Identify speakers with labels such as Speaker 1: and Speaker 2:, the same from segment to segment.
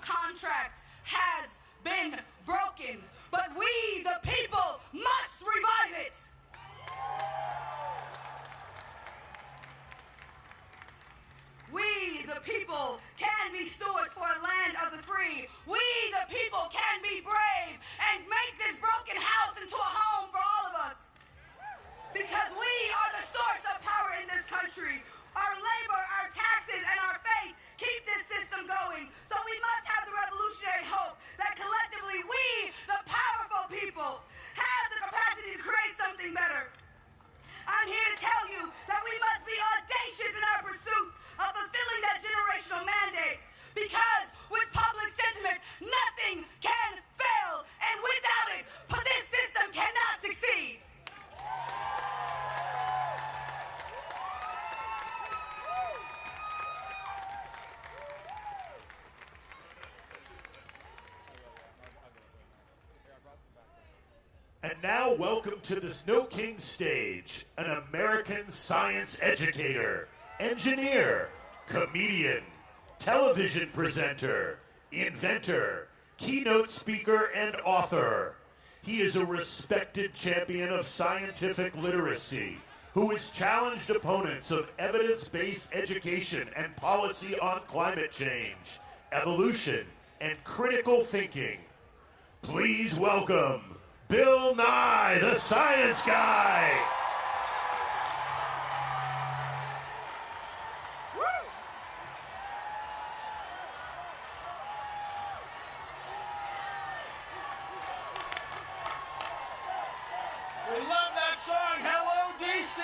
Speaker 1: contract has been broken, but we, the people, must revive it. We, the people, can be stewards for a land of the free. We, the people, can be brave and make this broken house into a home for all of us. Because we are the source of power in this country. Our labor, our taxes, and our faith keep this system going. So we must have the revolutionary hope that collectively we, the powerful people, have the capacity to create something better. I'm here to tell you that we must be audacious in our pursuit of fulfilling that generational mandate. Because with public sentiment, nothing can fail. And without it, this system cannot succeed.
Speaker 2: And now, welcome to the Snow King stage, an American science educator, engineer, comedian, television presenter, inventor, keynote speaker, and author. He is a respected champion of scientific literacy who has challenged opponents of evidence-based education and policy on climate change, evolution, and critical thinking. Please welcome Bill Nye, the science guy.
Speaker 3: We love that song, Hello, DC.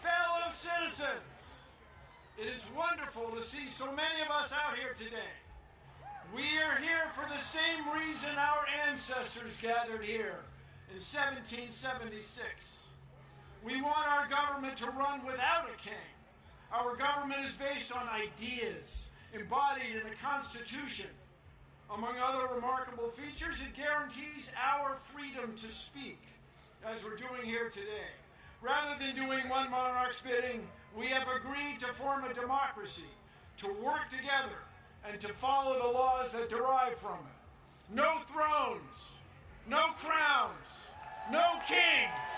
Speaker 3: Fellow citizens, it is wonderful to see so many of us out here today. We are here for the same reason our ancestors gathered here in 1776. We want our government to run without a king. Our government is based on ideas embodied in the Constitution. Among other remarkable features, it guarantees our freedom to speak, as we're doing here today. Rather than doing one monarch's bidding, we have agreed to form a democracy, to work together, and to follow the laws that derive from it. No thrones, no crowns, no kings.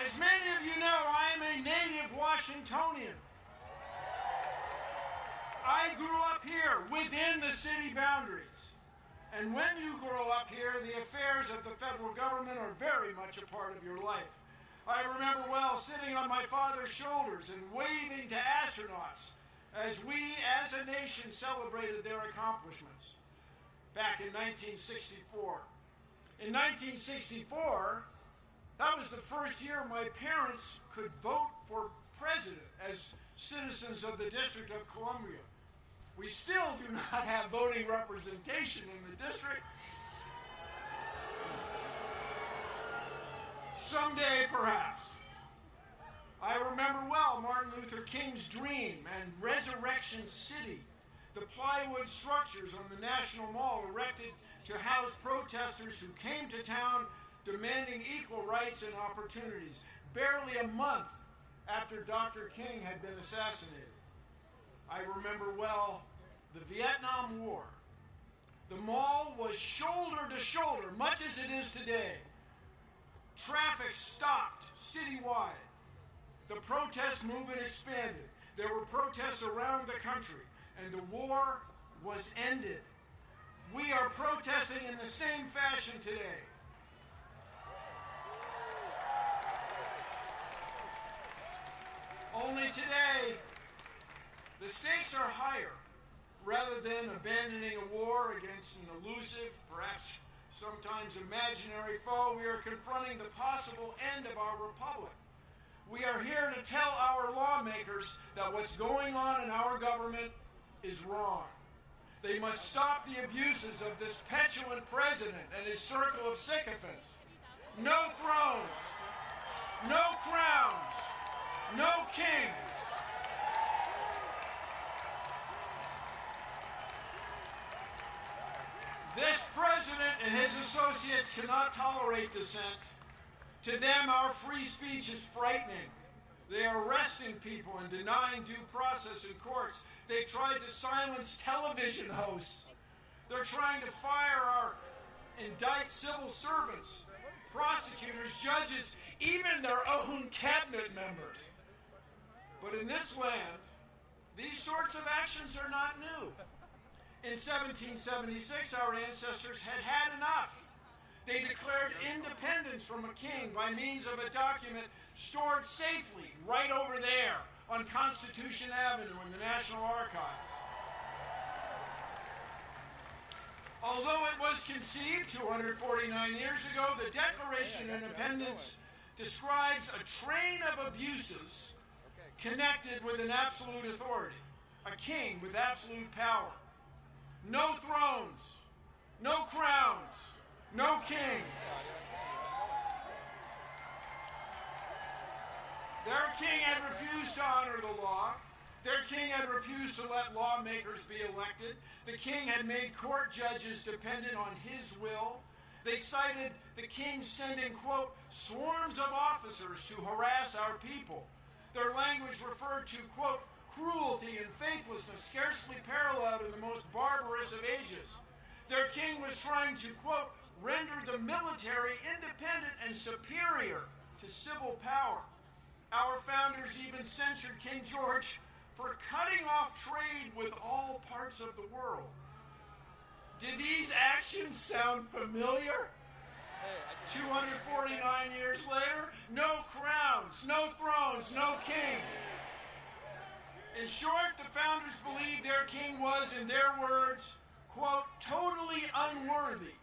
Speaker 3: As many of you know, I am a native Washingtonian. I grew up here within the city boundaries. And when you grow up here, the affairs of the federal government are very much a part of your life. I remember well sitting on my father's shoulders and waving to astronauts as we as a nation celebrated their accomplishments back in 1964. In 1964, that was the first year my parents could vote for president as citizens of the District of Columbia. We still do not have voting representation in the district. Someday, perhaps. I remember well Martin Luther King's dream and Resurrection City, the plywood structures on the National Mall erected to house protesters who came to town demanding equal rights and opportunities, barely a month after Dr. King had been assassinated. I remember well the Vietnam War. The mall was shoulder to shoulder, much as it is today. Traffic stopped citywide. The protest movement expanded. There were protests around the country, and the war was ended. We are protesting in the same fashion today. Only today, the stakes are higher. Rather than abandoning a war against an elusive, perhaps sometimes imaginary foe, we are confronting the possible end of our republic. We are here to tell our lawmakers that what's going on in our government is wrong. They must stop the abuses of this petulant president and his circle of sycophants. No thrones, no crowns, no kings. This president and his associates cannot tolerate dissent. To them, our free speech is frightening. They are arresting people and denying due process in courts. They tried to silence television hosts. They're trying to indict civil servants, prosecutors, judges, even their own cabinet members. But in this land, these sorts of actions are not new. In 1776, our ancestors had had enough. They declared independence from a king by means of a document stored safely right over there on Constitution Avenue in the National Archives. Although it was conceived 249 years ago, the Declaration of Independence describes a train of abuses connected with an absolute authority, a king with absolute power. No thrones, no crowns, no kings. Their king had refused to honor the law. Their king had refused to let lawmakers be elected. The king had made court judges dependent on his will. They cited the king sending, quote, swarms of officers to harass our people. Their language referred to, quote, cruelty and faithlessness scarcely paralleled in the most barbarous of ages. Their king was trying to, quote, render the military independent and superior to civil power. Our founders even censured King George for cutting off trade with all parts of the world. Did these actions sound familiar? 249 years later, no crowns, no thrones, no king. In short, the founders believed their king was, in their words, quote, totally unworthy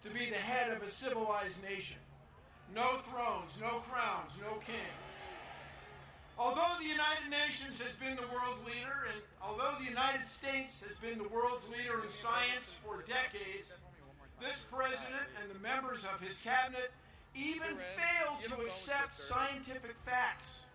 Speaker 3: to be the head of a civilized nation. No thrones, no crowns, no kings. Although the United Nations has been the world's leader, and although the United States has been the world's leader in science for decades, this president and the members of his cabinet even failed to accept scientific facts.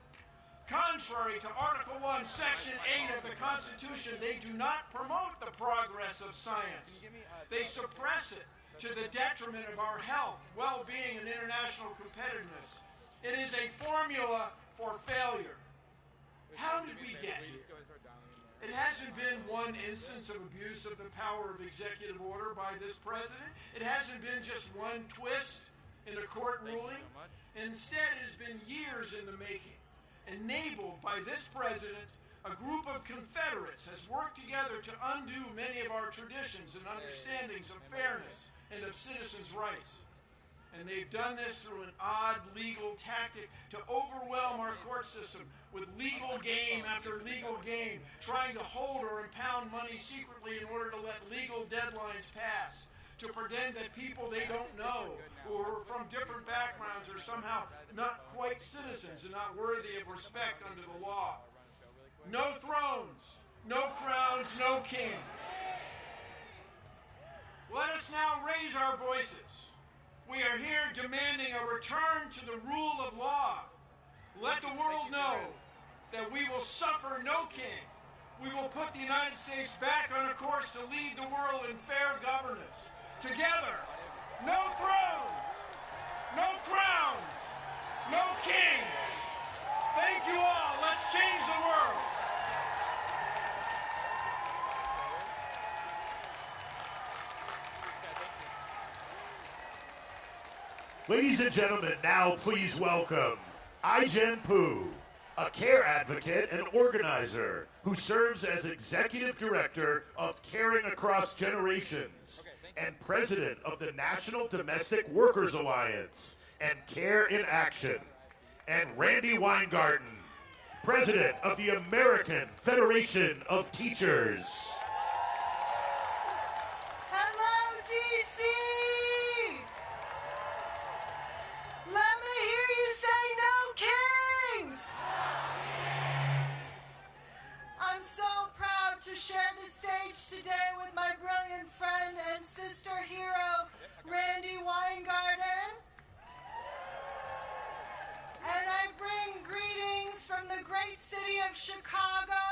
Speaker 3: Contrary to Article 1, Section 8 of the Constitution, they do not promote the progress of science. They suppress it to the detriment of our health, well-being, and international competitiveness. It is a formula for failure. How did we get here? It hasn't been one instance of abuse of the power of executive order by this president. It hasn't been just one twist in a court ruling. Instead, it has been years in the making. Enabled by this president, a group of Confederates has worked together to undo many of our traditions and understandings of fairness and of citizens' rights. And they've done this through an odd legal tactic to overwhelm our court system with legal game after legal game, trying to hold or impound money secretly in order to let legal deadlines pass, to pretend that people they don't know, who are from different backgrounds, are somehow not quite citizens and not worthy of respect under the law. No thrones, no crowns, no kings. Let us now raise our voices. We are here demanding a return to the rule of law. Let the world know that we will suffer no king. We will put the United States back on a course to lead the world in fair governance. Together, no thrones, no crowns, no kings. Thank you all. Let's change the world.
Speaker 2: Ladies and gentlemen, now please welcome I-Jen Poo, a care advocate and organizer who serves as Executive Director of Caring Across Generations and President of the National Domestic Workers Alliance and Care in Action, and Randy Weingarten, President of the American Federation of Teachers.
Speaker 4: Hello, DC! Let me hear you say no kings! I'm so proud to share the stage today with my brilliant friend and sister hero, Randy Weingarten. And I bring greetings from the great city of Chicago.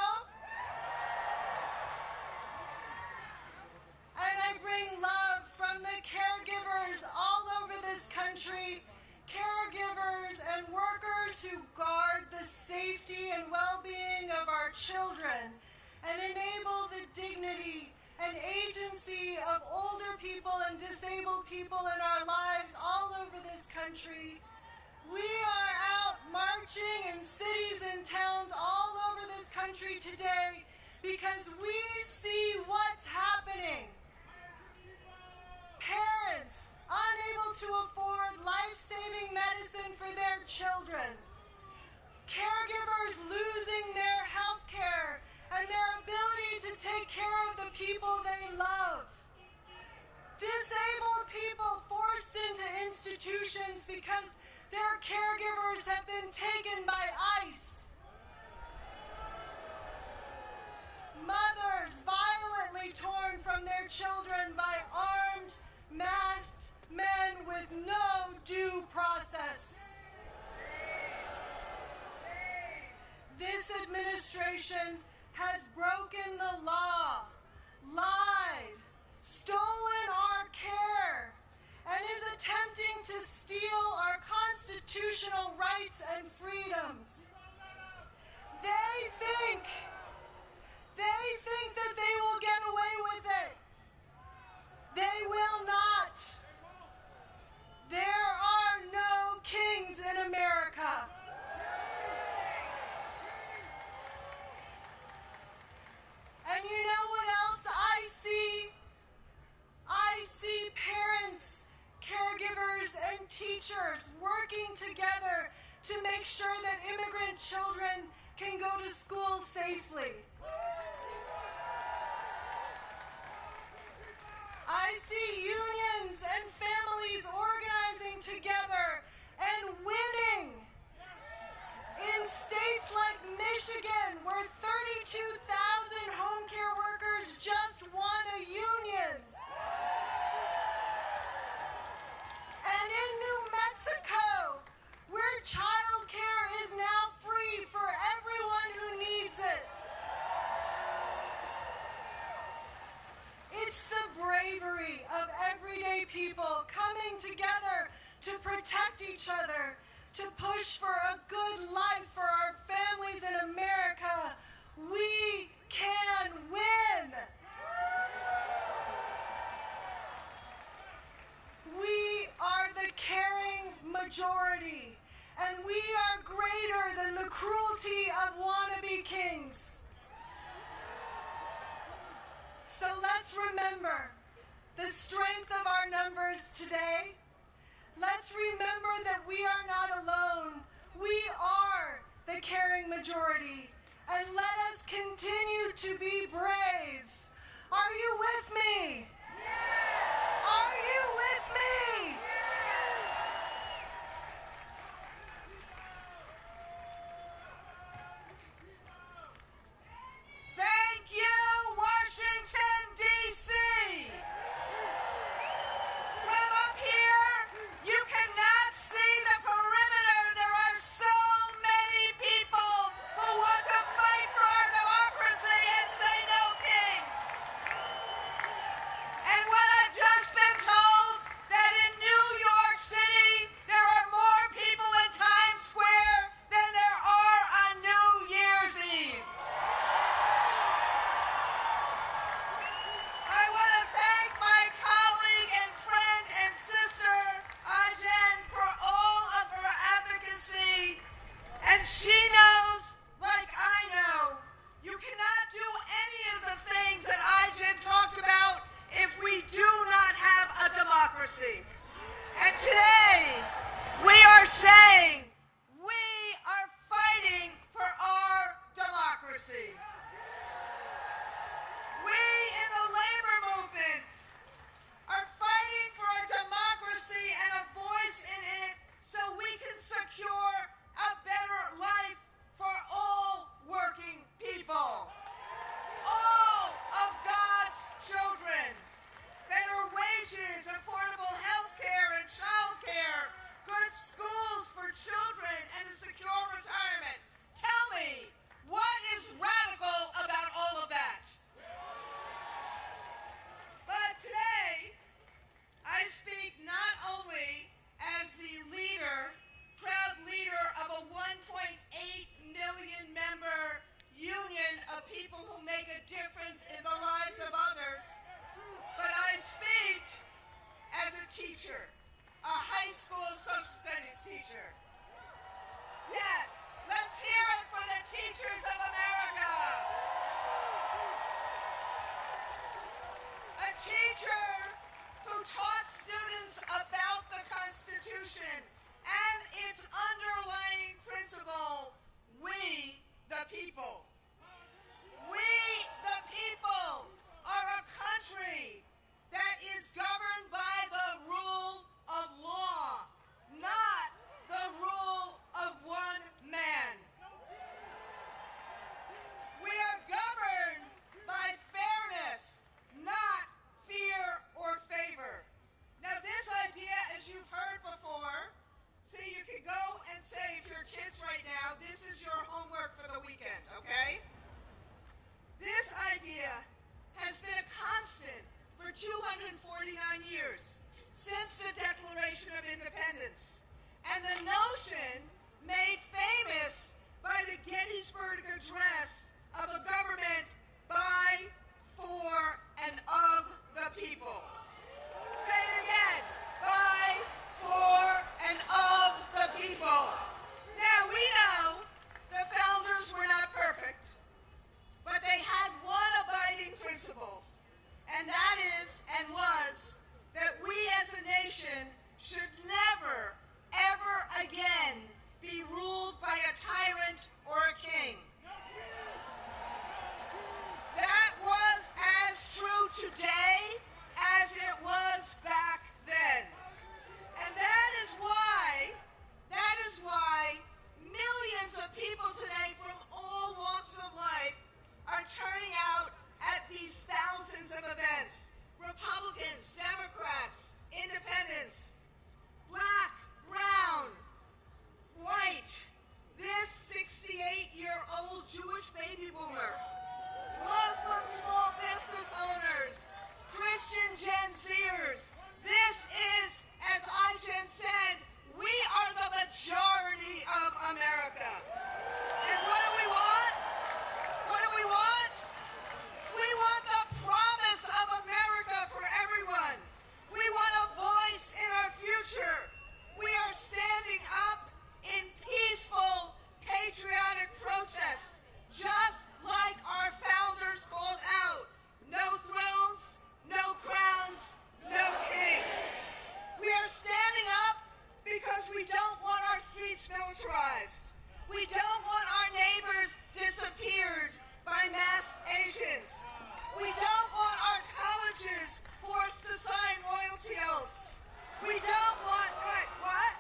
Speaker 4: And I bring love from the caregivers all over this country, caregivers caregivers who guard the safety and well-being of our children and enable the dignity and agency of older people and disabled people in our lives all over this country. We are out marching in cities and towns all over this country today because we see what's happening. Parents unable to afford life-saving medicine for their children. Caregivers losing their health care and their ability to take care of the people they love. Disabled people forced into institutions because their caregivers have been taken by ICE. Mothers violently torn from their children by armed, masked men with no due process. This administration has broken the law, lied, stolen our care, and is attempting to steal our constitutional rights and freedoms. They think that they will get away with it. They will not. There are no kings in America. And you know what else I see? I see parents, caregivers, and teachers working together to make sure that immigrant children can go to school safely. I see unions and families organizing together and winning. In states like Michigan, where 32,000 home care workers just won a union. And in New Mexico, where child care is now free for everyone who needs it. It's the bravery of everyday people coming together to protect each other, to push for a good life for our families in America. We can win. We are the caring majority, and we are greater than the cruelty of wannabe kings. So let's remember the strength of our numbers today. Let's remember that we are not alone. We are the caring majority. And let us continue to be brave. Are you with me? Yes! Are you with me?
Speaker 1: Thank you, Washington, D.C. From up here, you cannot see the perimeter. There are so many people who want to fight for our democracy and say no kings. since the Declaration of Independence, and the notion made famous by the Gettysburg Address of a government by, for, and of the people. Say it again. By, for, and of the people. Now, we know the founders were not perfect, but they had one abiding principle, and that is and was that we as a nation should never, ever again be ruled by a tyrant or a king. That was as true today as it was back then. And that is why millions of people today from all walks of life are turning out at these thousands of events. Republicans, Democrats, independents, black, brown, white, this 68-year-old Jewish baby boomer, Muslim small business owners, Christian Gen Zers. This is, as I-Gen said, we are the majority of America. And what do we want? What do we want? We want the promise of America for everyone. We want a voice in our future. We are standing up in peaceful, patriotic protest, just like our founders called out. No thrones, no crowns, no kings. We are standing up because we don't want our streets militarized. We don't want our neighbors disappeared by masked agents. We don't want our colleges forced to sign loyalty oaths. We don't want, what?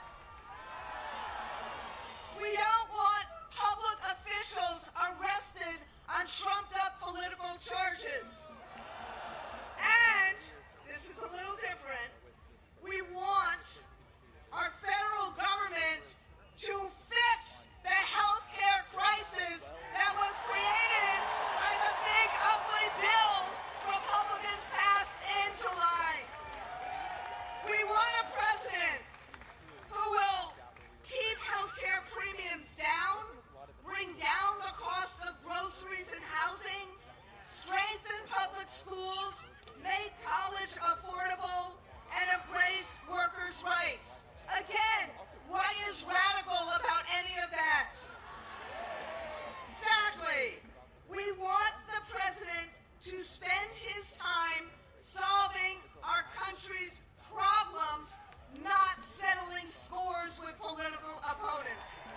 Speaker 1: We don't want public officials arrested on trumped-up political charges. And, this is a little different, we want our federal government to fix the healthcare crisis that was created by the big ugly bill Republicans passed in July. We want a president who will keep healthcare premiums down, bring down the cost of groceries and housing, strengthen public schools, make college affordable, and embrace workers' rights. Again, what is radical about any of that? Exactly. We want the president to spend his time solving our country's problems, not settling scores with political opponents.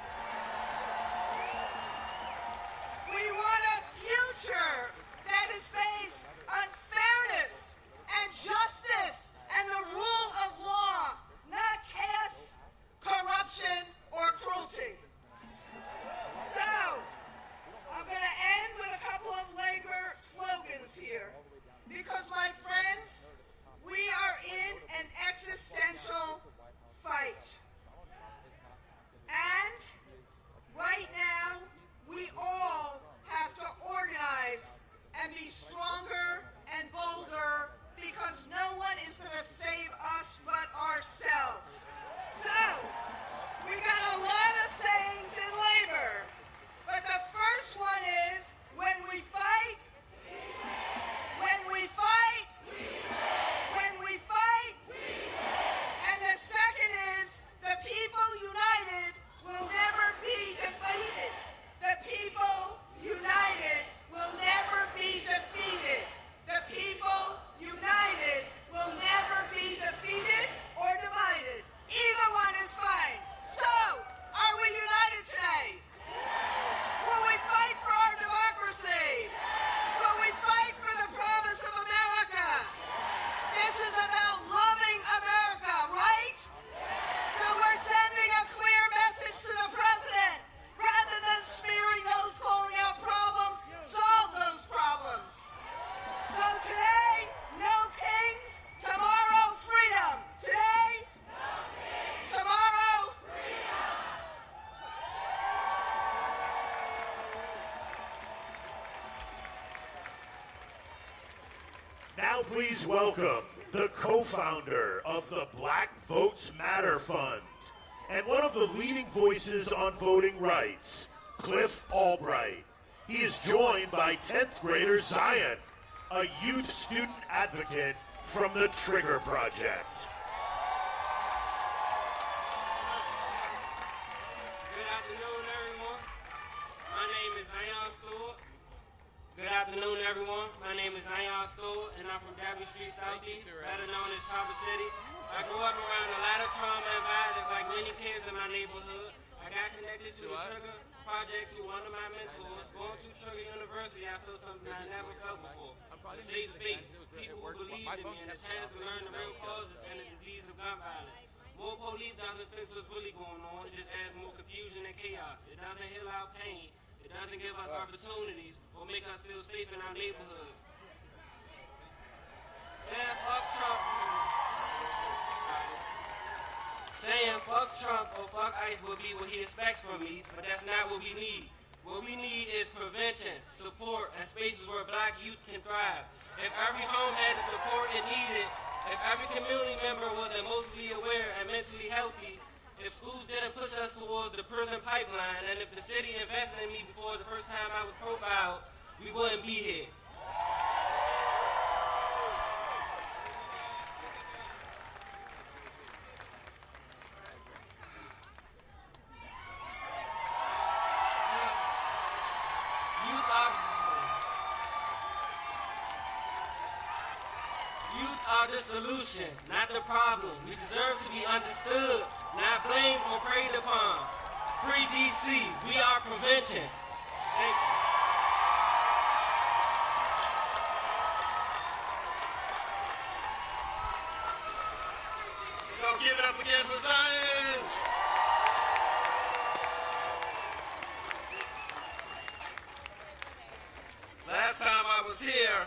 Speaker 1: We want a future that is based on fairness and justice and the rule of law, not chaos, corruption, or cruelty. So, I'm going to end with a couple of labor slogans here, because my friends, we are in an existential fight. And right now, we all have to organize and be stronger and bolder, because no one is going to save us but ourselves. So, we got a lot of sayings in labor, but the first one is, when we fight, when we fight, when we fight, and the second is, the people united will never be defeated. The people united will never be defeated. The people united will never be defeated or divided. Either one is fine. So, are we united today? Will we fight for our democracy? Will we fight for the promise of America? This is about loving America, right? So we're sending a clear message to the president. Rather than smearing those calling out problems, solve those problems. So today, no kings, tomorrow, freedom. Today, no kings, tomorrow, freedom.
Speaker 2: Now please welcome the co-founder of the Black Votes Matter Fund, and one of the leading voices on voting rights, Cliff Albright. He is joined by 10th grader Zion, a youth student advocate from the Trigger Project.
Speaker 5: Good afternoon, everyone. My name is Zion Stewart. Good afternoon, everyone. My name is Zion Stewart, and I'm from W Street Southeast, better known as Traverse City. I grew up around a lot of trauma and violence like many kids in my neighborhood. I got connected to the Trigger Project through one of my mentors. Going through Trigger University, I feel something I never felt before. A safe space, people who believed in me, and a chance to learn the real causes and the disease of gun violence. More police doesn't fix what's really going on, it just adds more confusion and chaos. It doesn't heal our pain, it doesn't give us opportunities, or make us feel safe in our neighborhoods. Saying fuck Trump or fuck ICE will be what he expects from me, but that's not what we need. What we need is prevention, support, and spaces where Black youth can thrive. If every home had the support it needed, if every community member was emotionally aware and mentally healthy, if schools didn't push us towards the prison pipeline, and if the city invested in me before the first time I was profiled, we wouldn't be here. Youth are the solution, not the problem. We deserve to be understood, not blamed or preyed upon. Free DC, we are prevention. Thank you. Go give it up again for Zion. Last time I was here,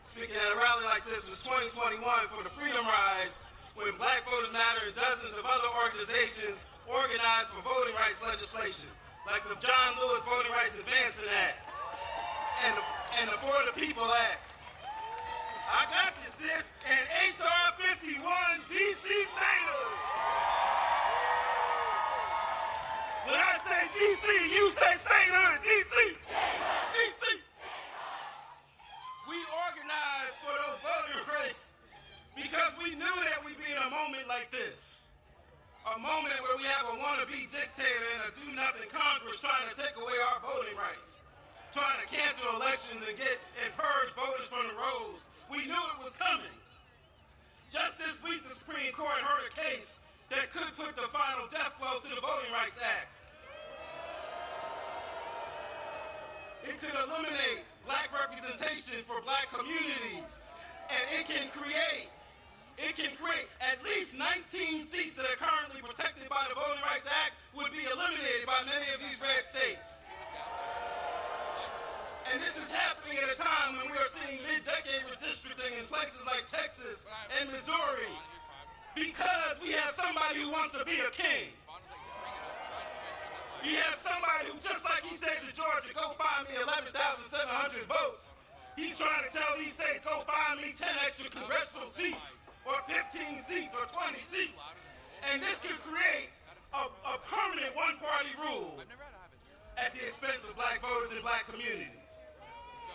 Speaker 5: speaking at a rally like this, was 2021 for the Freedom Rise, when Black Voters Matter and dozens of other organizations organized for voting rights legislation, like the John Lewis Voting Rights Advancement Act and the For the People Act. I got you, sis, and HR 51 DC statehood. When I say DC, you say statehood, DC. DC. We organized for those voting rights because we knew that we'd be in a moment like this. A moment where we have a wannabe dictator and a do-nothing Congress trying to take away our voting rights, trying to cancel elections and purge voters from the rolls. We knew it was coming. Just this week, the Supreme Court heard a case that could put the final death blow to the Voting Rights Act. It could eliminate Black representation for Black communities, and it can create at least 19 seats that are currently protected by the Voting Rights Act would be eliminated by many of these red states. And this is happening at a time when we are seeing mid-decade redistricting in places like Texas and Missouri because we have somebody who wants to be a king. You have somebody who, just like he said to Georgia, go find me 11,700 votes. He's trying to tell these states, go find me 10 extra congressional seats, or 15 seats, or 20 seats. And this could create a permanent one-party rule at the expense of Black voters and Black communities.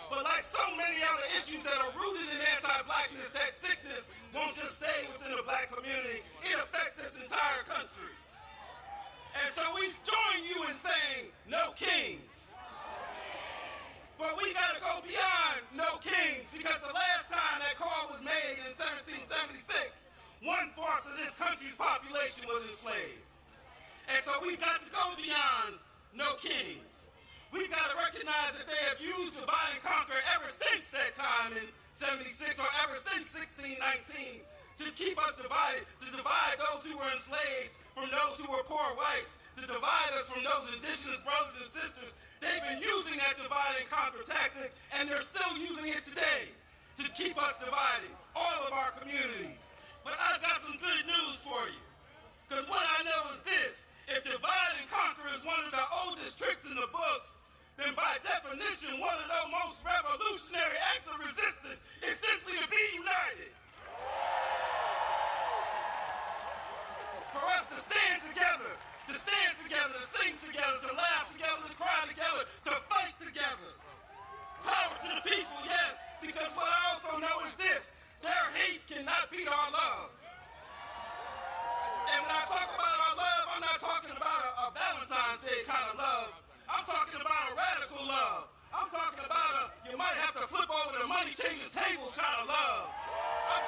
Speaker 5: But like so many other issues that are rooted in anti-Blackness, that sickness won't just stay within the Black community, it affects this entire country. And so we join you in saying, no kings. But we gotta go beyond no kings, because the last time that call was made in 1776, 1/4 of this country's population was enslaved. And so we've got to go beyond no kings. We've got to recognize that they have used divide and conquer ever since that time in 76, or ever since 1619, to keep us divided, to divide those who were enslaved from those who were poor whites, to divide us from those indigenous brothers and sisters. They've been using that divide and conquer tactic, and they're still using it today to keep us divided, all of our communities. But I've got some good news for you, because what I know is this: if divide and conquer is one of the oldest tricks in the books, then by definition, one of the most revolutionary acts of resistance is simply to be united. to stand together, to sing together, to laugh together, to cry together, to fight together. Power to the people, yes, because what I also know is this: their hate cannot beat our love. And when I talk about our love, I'm not talking about a Valentine's Day kind of love. I'm talking about a radical love. I'm talking about you might have to flip over the money changes tables kind of love. I'm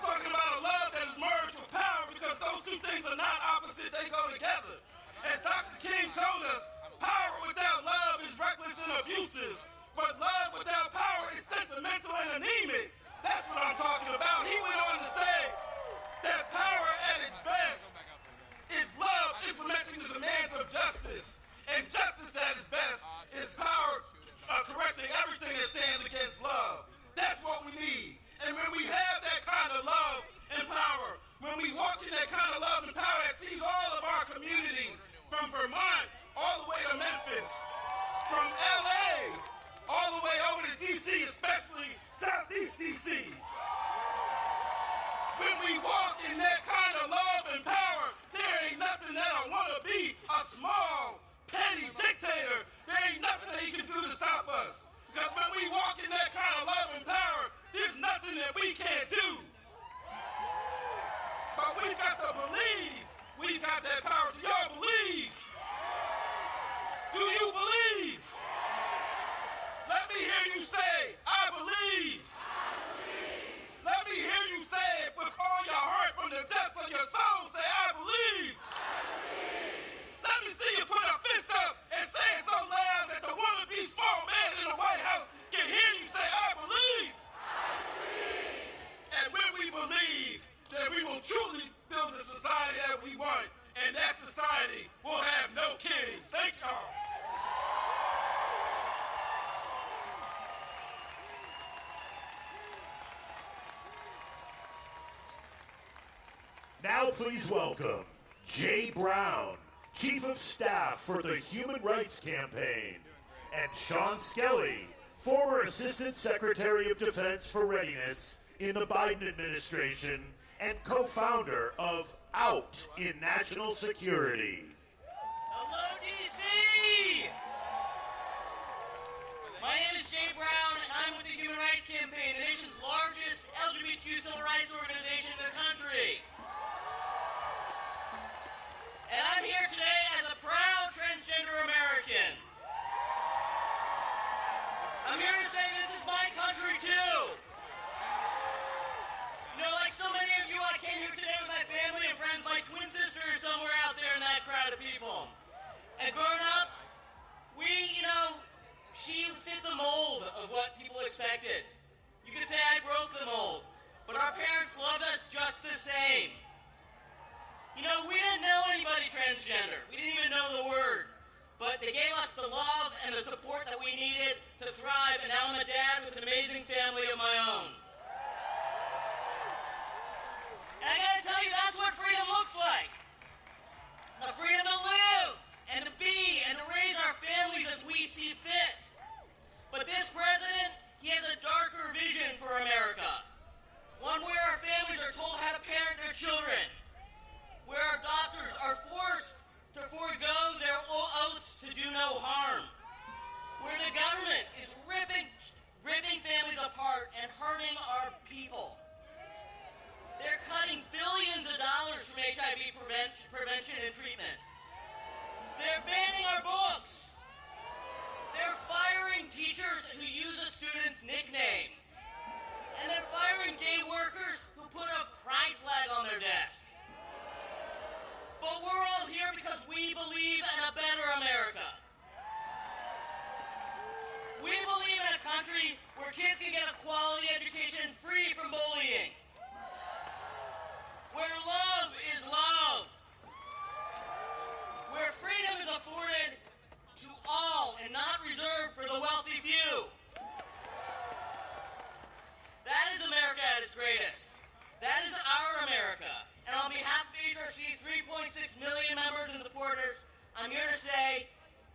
Speaker 5: talking about a love that is merged with power, because those two things are not opposite, they go together. As Dr. King told us, power without love is reckless and abusive, but love without power is sentimental and anemic. That's what I'm talking about. He went on to say that power at its best is love implementing the demands of justice, and justice at its best is power correcting everything that stands against love. That's what we need. And when we have that kind of love and power, when we walk in that kind of love and power that sees all of our communities, from Vermont all the way to Memphis, from LA all the way over to DC, especially Southeast DC. When we walk in that kind of love and power, there ain't nothing that I want to be a small, petty dictator. There ain't nothing that he can do to stop us. Because when we walk in that kind of love and power, there's nothing that we can't do. But we've got to believe we've got that power. Do y'all believe? Do you believe? Let me hear you say, I believe. Let me hear you say it with all your heart, from the depths of your soul. Say, I believe. Let me see you put a fist up and say it so loud that the wannabe small man in the White House can hear you say, I believe. And when we believe, then we will truly build the society that we want. And that society will have no kings. Thank y'all.
Speaker 2: Now please welcome Jay Brown, Chief of Staff for the Human Rights Campaign, and Sean Skelly, former Assistant Secretary of Defense for Readiness in the Biden administration and co-founder of Out in National Security.
Speaker 6: Hello, DC! My name is Jay Brown, and I'm with the Human Rights Campaign, the nation's largest LGBTQ civil rights organization in the country. And I'm here today as a proud transgender American. I'm here to say this is my country too. You know, like so many of you, I came here today with my family and friends. My twin sister is somewhere out there in that crowd of people. And growing up, she fit the mold of what people expected. You could say I broke the mold, but our parents loved us just the same. You know, we didn't know anybody transgender. We didn't even know the word. But they gave us the love and the support that we needed to thrive, and now I'm a dad with an amazing family of my own. And I gotta tell you, that's what freedom looks like. The freedom to live, and to be, and to raise our families as we see fit. But this president, he has a darker vision for America. One where our families are told how to parent their children. Where our doctors are forced to forego their oaths to do no harm. Where the government is ripping families apart and hurting our people. They're cutting billions of dollars from HIV prevention and treatment. They're banning our books. They're firing teachers who use a student's nickname. And they're firing gay workers who put a pride flag on their desk. But we're all here because we believe in a better America. We believe in a country where kids can get a quality education free from bullying. Where love is love. Where freedom is afforded to all and not reserved for the wealthy few. That is America at its greatest. That is our America. And on behalf of HRC's 3.6 million members and supporters, I'm here to say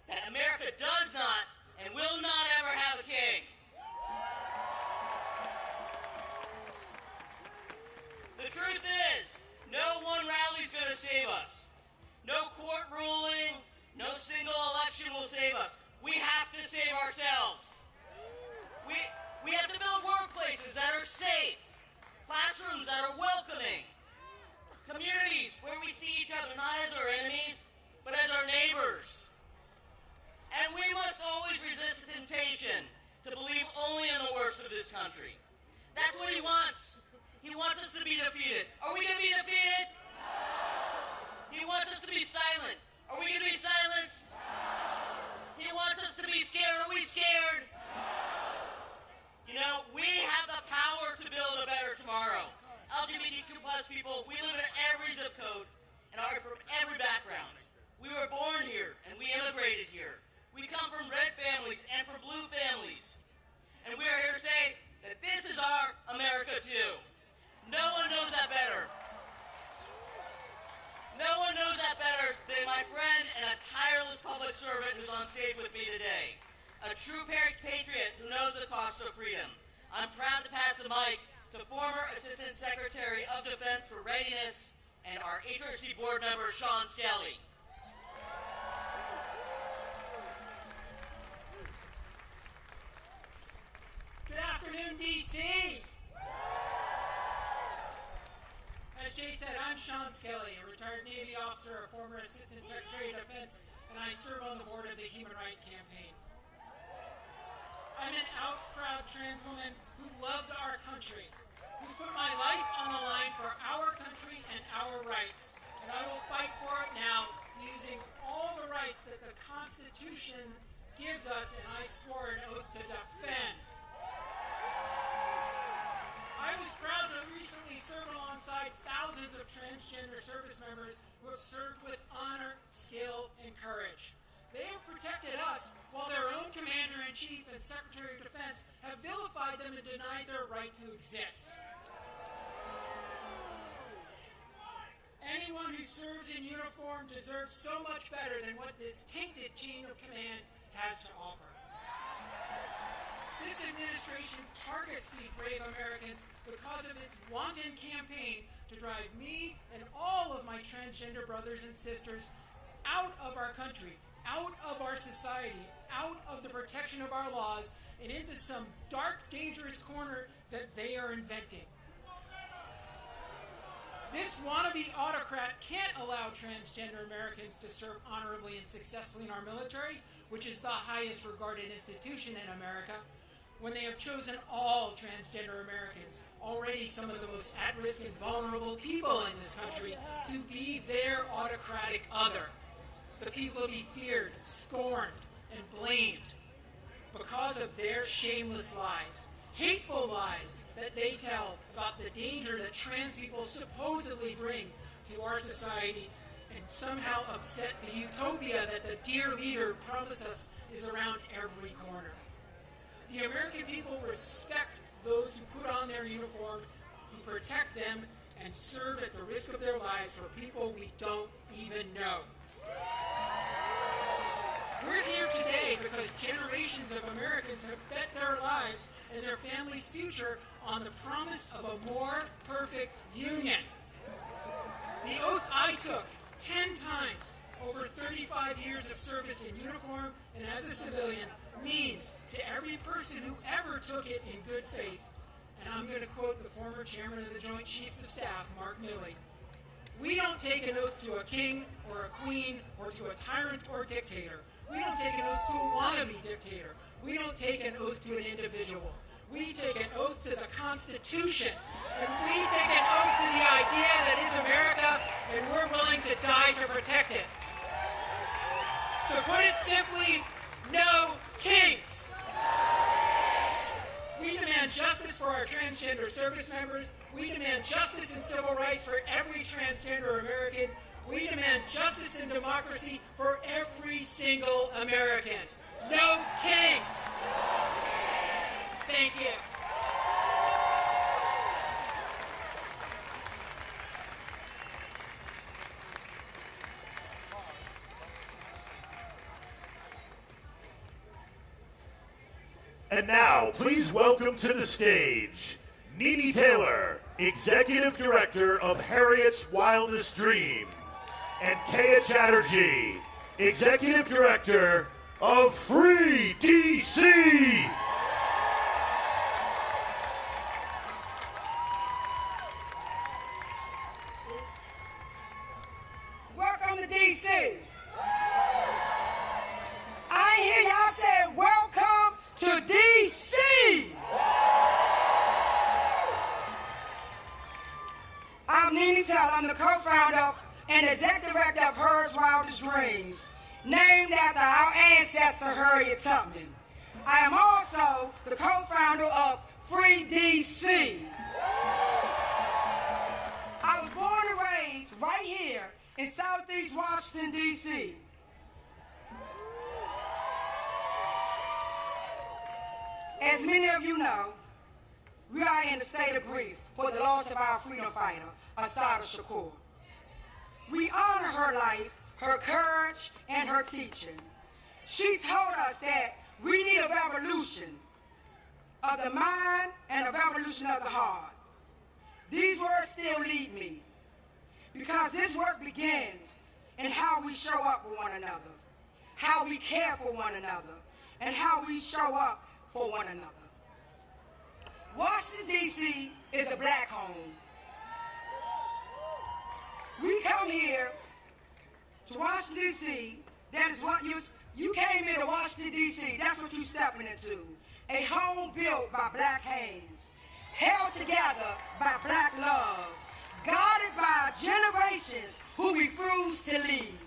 Speaker 6: that America does not and will not ever have a king. The truth is, no one rally is going to save us. No court ruling, no single election will save us. We have to save ourselves. We have to build workplaces that are safe, classrooms that are welcoming, communities where we see each other not as our enemies, but as our neighbors. And we must always resist the temptation to believe only in the worst of this country. That's what he wants. He wants us to be defeated. Are we going to be defeated? No. He wants us to be silent. Are we going to be silenced? No. He wants us to be scared. Are we scared? No. You know, we have the power to build a better tomorrow. LGBTQ plus people, we live in every zip code and are from every background. We were born here and we immigrated here. We come from red families and from blue families. And we are here to say that this is our America too. No one knows that better. No one knows that better than my friend and a tireless public servant who's on stage with me today. A true patriot who knows the cost of freedom. I'm proud to pass the mic to former Assistant Secretary of Defense for Readiness and our HRC board member, Sean Skelly.
Speaker 7: Good afternoon, D.C. As Jay said, I'm Sean Skelly, a retired Navy officer, a former Assistant Secretary of Defense, and I serve on the board of the Human Rights Campaign. I'm an out-proud trans woman who loves our country, who's put my life on the line for our country and our rights, and I will fight for it now using all the rights that the Constitution gives us, and I swore an oath to defend. I was proud to recently serve alongside thousands of transgender service members who have served with honor, skill, and courage. They have protected us while their own Commander-in-Chief and Secretary of Defense have vilified them and denied their right to exist. Anyone who serves in uniform deserves so much better than what this tainted chain of command has to offer. This administration targets these brave Americans because of its wanton campaign to drive me and all of my transgender brothers and sisters out of our country, out of our society, out of the protection of our laws, and into some dark, dangerous corner that they are inventing. This wannabe autocrat can't allow transgender Americans to serve honorably and successfully in our military, which is the highest regarded institution in America, when they have chosen all transgender Americans, already some of the most at-risk and vulnerable people in this country, to be their autocratic other. The people to be feared, scorned, and blamed because of their shameless lies, hateful lies that they tell about the danger that trans people supposedly bring to our society, and somehow upset the utopia that the dear leader promised us is around every corner. The American people respect those who put on their uniform, who protect them, and serve at the risk of their lives for people we don't even know. We're here today because generations of Americans have bet their lives and their families' future on the promise of a more perfect union. The oath I took 10 times over 35 years of service in uniform and as a civilian means to every person who ever took it in good faith, and I'm going to quote the former chairman of the Joint Chiefs of Staff, Mark Milley, we don't take an oath to a king or a queen or to a tyrant or dictator. We don't take an oath to a wannabe dictator. We don't take an oath to an individual. We take an oath to the Constitution. And we take an oath to the idea that is America, and we're willing to die to protect it. To put it simply, no kings. We demand justice for our transgender service members. We demand justice and civil rights for every transgender American. We demand justice and democracy for every single American. No kings. Thank you.
Speaker 2: And now, please welcome to the stage, Needy Taylor, Executive Director of Harriet's Wildest Dreams. and Kaya Chatterjee, Executive Director of Free DC.
Speaker 1: Welcome to DC. I hear y'all say welcome to DC. I'm Nene Tell. I'm the co-founder and executive director of Hers Wildest Dreams, named after our ancestor Harriet Tubman. I am also the co-founder of Free DC. I was born and raised right here in Southeast Washington, D.C. As many of you know, we are in a state of grief for the loss of our freedom fighter, Assata Shakur. We honor her life, her courage, and her teaching. She told us that we need a revolution of the mind and a revolution of the heart. These words still lead me, because this work begins in how we show up for one another, how we care for one another, and how we show up for one another. Washington, D.C. is a black home. We come here to Washington, D.C., that is what you came here to Washington, D.C., that's what you're stepping into. A home built by black hands, held together by black love, guarded by generations who refuse to leave.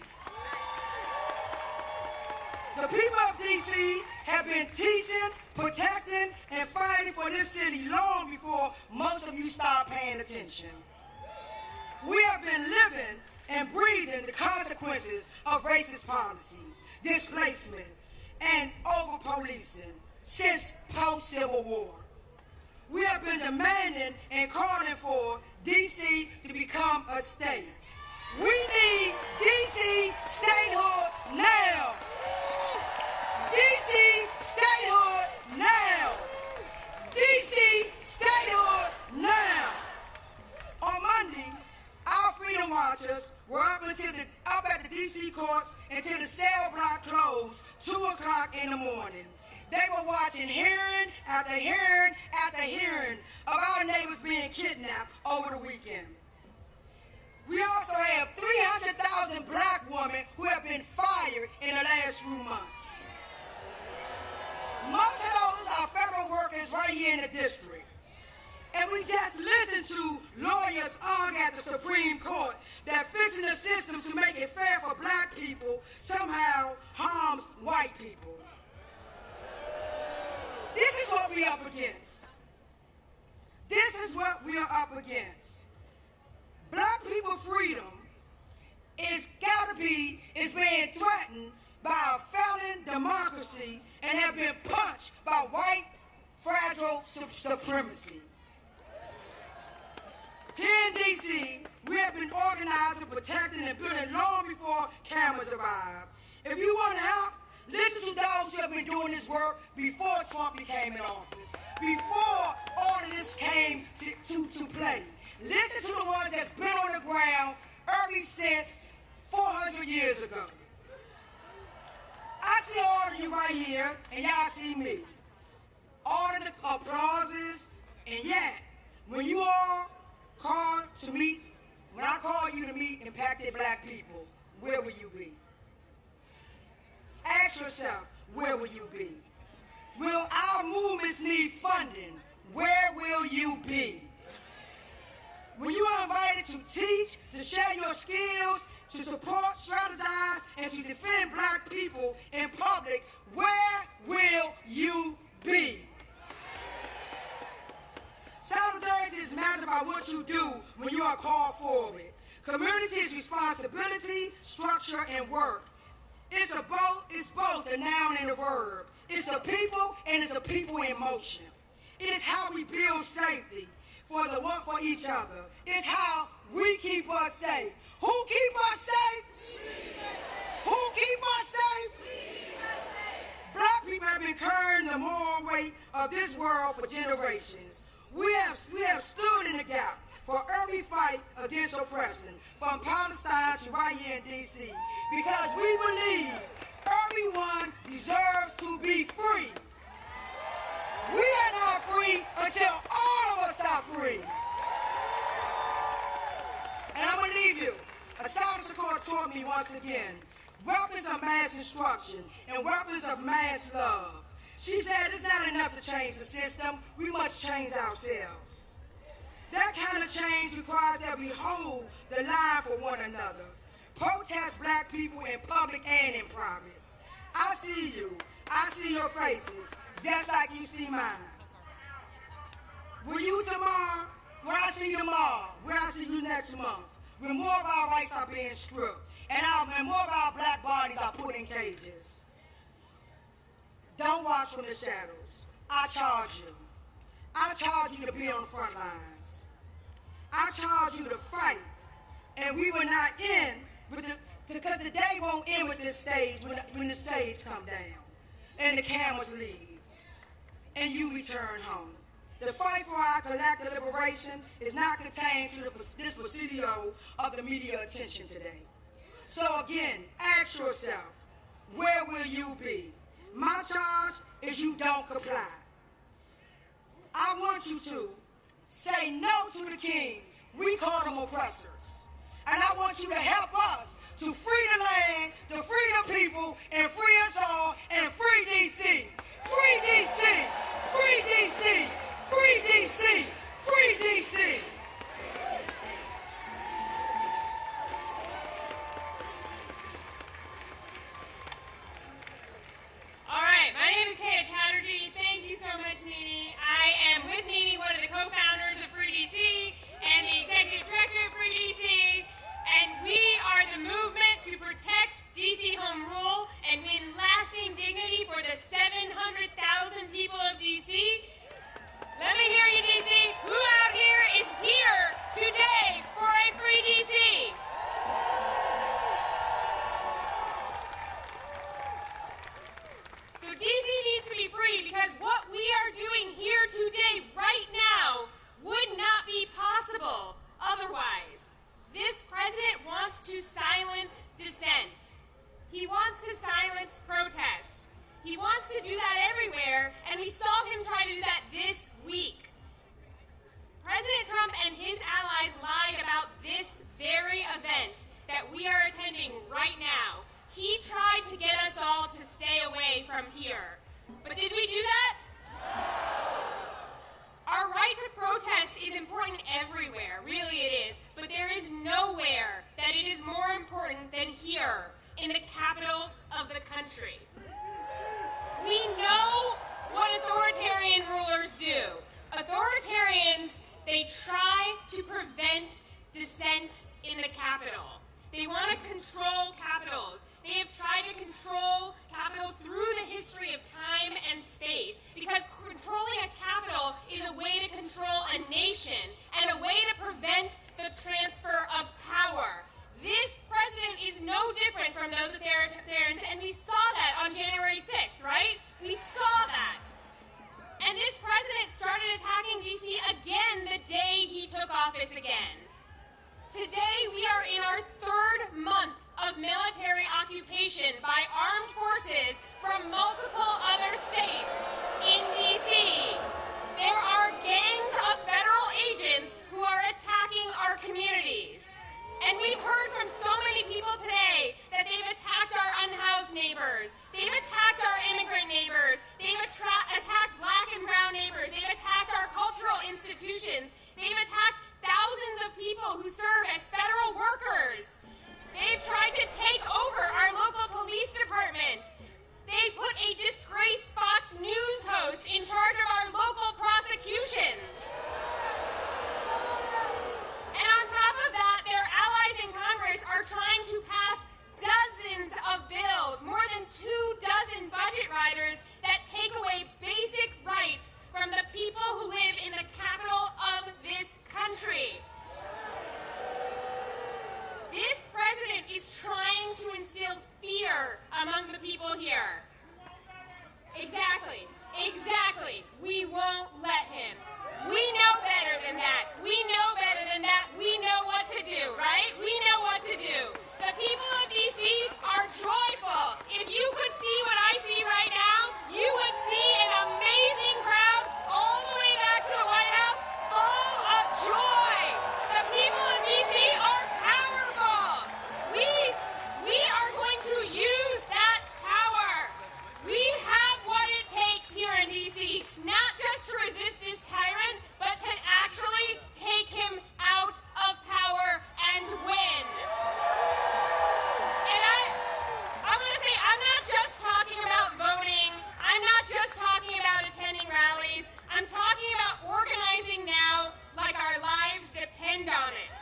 Speaker 1: The people of D.C. have been teaching, protecting, and fighting for this city long before most of you start paying attention. We have been living and breathing the consequences of racist policies, displacement, and over-policing since post-Civil War. We have been demanding and calling for D.C. to become a state. We need D.C. statehood now. D.C. statehood now. D.C. statehood now. On Monday, our freedom watchers were up at the D.C. courts until the cell block closed 2 o'clock in the morning. They were watching hearing after hearing after hearing of our neighbors being kidnapped over the weekend. We also have 300,000 black women who have been fired in the last few months. Most of those are federal workers right here in the district. And we just listened to lawyers argue at the Supreme Court that fixing the system to make it fair for black people somehow harms white people. This is what we're up against. This is what we are up against. Black people freedom is being threatened by a failing democracy and have been punched by white fragile supremacy. Here in D.C., we have been organizing, protecting, and building long before cameras arrived. If you want help, listen to those who have been doing this work before Trump became in office, before all of this came to play. Listen to the ones that's been on the ground early since 400 years ago. I see all of you right here, and y'all see me. All of the applauses, and yet, when you all called to meet, when I call you to meet impacted black people, where will you be? Ask yourself, where will you be? Will our movements need funding? Where will you be? When you are invited to teach, to share your skills, to support, strategize, and to defend black people in public, where will you be? Solidarity is measured by what you do when you are called forward. Community is responsibility, structure, and work. It's both the noun and the verb. It's the people and it's the people in motion. It is how we build safety for each other. It's how we keep us safe. Who keep us safe? Who keep us safe? Black people have been carrying the moral weight of this world for generations. We have stood in the gap for every fight against oppression, from Palestine to right here in D.C., because we believe everyone deserves to be free. We are not free until all of us are free. And I'm going to leave you. Rosanna Scotto taught me once again, weapons of mass instruction and weapons of mass love. She said it's not enough to change the system, we must change ourselves. That kind of change requires that we hold the line for one another. Protest black people in public and in private. I see you, I see your faces, just like you see mine. Will you tomorrow? Will I see you tomorrow? Will I see you next month? When more of our rights are being stripped, and more of our black bodies are put in cages. Don't watch from the shadows. I charge you. I charge you to be on the front lines. I charge you to fight. And we will not end with because the day won't end with this stage when the stage come down and the cameras leave and you return home. The fight for our collective liberation is not contained to this presidio of the media attention today. So again, ask yourself, where will you be? My charge is you don't comply. I want you to say no to the kings. We call them oppressors. And I want you to help us to free the land, to free the people, and free us all, and free D.C. Free D.C. Free D.C. Free D.C. Free D.C.
Speaker 8: All right, my name is Kaya Chatterjee. Thank you so much, Nini. I am with Nini, one of the co-founders of Free DC and the executive director of Free DC, and we are the movement to protect DC home rule and win lasting dignity for the 700,000 people of DC. Let me hear you, DC. Who out here is here today for a Free DC? So DC needs to be free because what we are doing here today, right now, would not be possible otherwise. This president wants to silence dissent. He wants to silence protest. He wants to do that everywhere, and we saw him try to do that this week. President Trump and his allies lied about this very event that we are attending right now. He tried to get us all to stay away from here. But did we do that? Our right to protest is important everywhere, really it is, but there is nowhere that it is more important than here, in the capital of the country. We know what authoritarian rulers do. Authoritarians, they try to prevent dissent in the capital. They want to control capitals. They have tried to control capitals through the history of time and space because controlling a capital is a way to control a nation and a way to prevent the transfer of power. This president is no different from those authoritarians, and we saw that on January 6th, right? We saw that. And this president started attacking D.C. again the day he took office again. Today, we are in our third month of military occupation by armed forces from multiple other states in D.C. There are gangs of federal agents who are attacking our communities. And we've heard from so many people today that they've attacked our unhoused neighbors. They've attacked our immigrant neighbors. They've attacked black and brown neighbors. They've attacked our cultural institutions. They've attacked thousands of people who serve as federal workers. They've tried to take over our local police department. They put a disgraced Fox News host in charge of our local prosecutions. And on top of that, their allies in Congress are trying to pass dozens of bills, more than 24 budget riders that take away basic rights from the people who live in the capital of this country. This president is trying to instill fear among the people here. Exactly. We won't let him. We know better than that. We know better than that. We know what to do, right? We know what to do. The people of D.C. are joyful. If you could see what I see right now, you would see an amazing crowd all the way back to the White House full of joy. The people of D.C. are powerful. We are going to use that power. We have what it takes here in D.C., not just to resist this tyrant, but to actually take him out of power and win. And I'm going to say, I'm not just talking about voting. I'm not just talking about attending rallies. I'm talking about organizing now like our lives depend on it.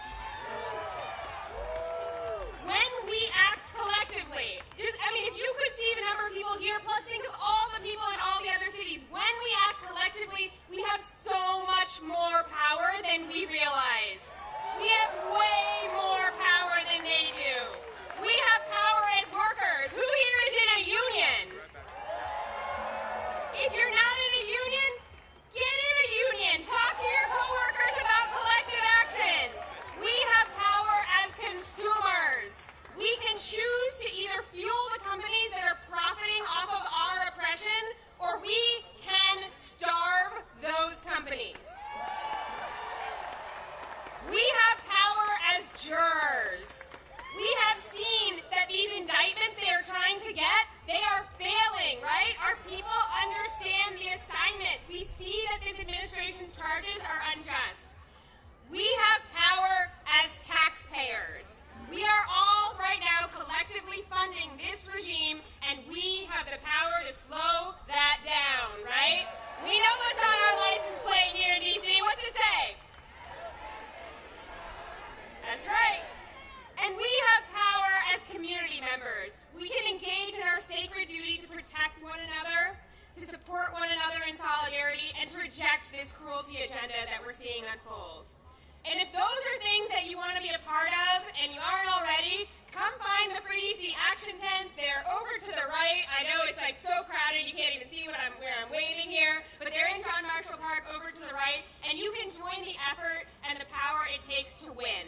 Speaker 8: When we act collectively, if you could see the number of people here, plus think of all the people in all the other cities, when we act collectively, we have so much more power than we realize. We have way more power than they do. We have power as workers. Who here is in a union? If you're not in a union, get in a union. Talk to your coworkers about collective action. We have power as consumers. We can choose to either fuel the companies that are profiting off of our oppression, or we can starve those companies. We have power as jurors. We have seen that these indictments they are trying to get, they are failing, right? Our people understand the assignment. We see that this administration's charges are unjust. We have power as taxpayers. We are all right now collectively funding this regime, and we have the power to slow that down, right? We know what's on our license plate here in D.C. What's it say? That's right. And we have power as community members. We can engage in our sacred duty to protect one another, to support one another in solidarity, and to reject this cruelty agenda that we're seeing unfold. And if those are things that you want to be a part of and you aren't already, come find the Free DC action tents. They're over to the right. I know it's like so crowded you can't even see where I'm waving here, but they're in John Marshall Park over to the right, and you can join the effort and the power it takes to win.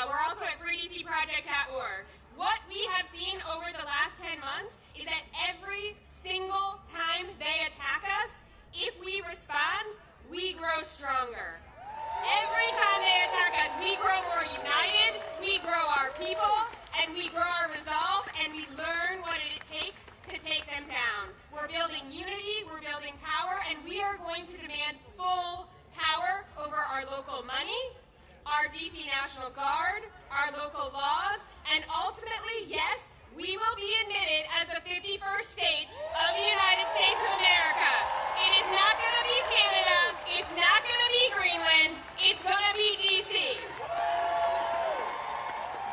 Speaker 8: We're also at freedcproject.org. What we have seen over the last 10 months is that every single time they attack us, if we respond, we grow stronger. Every time they attack us, we grow more united, we grow our people, and we grow our resolve, and we learn what it takes to take them down. We're building unity, we're building power, and we are going to demand full power over our local money, our DC National Guard, our local laws, and ultimately, yes, we will be admitted as the 51st state of the United States of America. It is not going to be Canada, it's not going to be Greenland, it's going to be DC.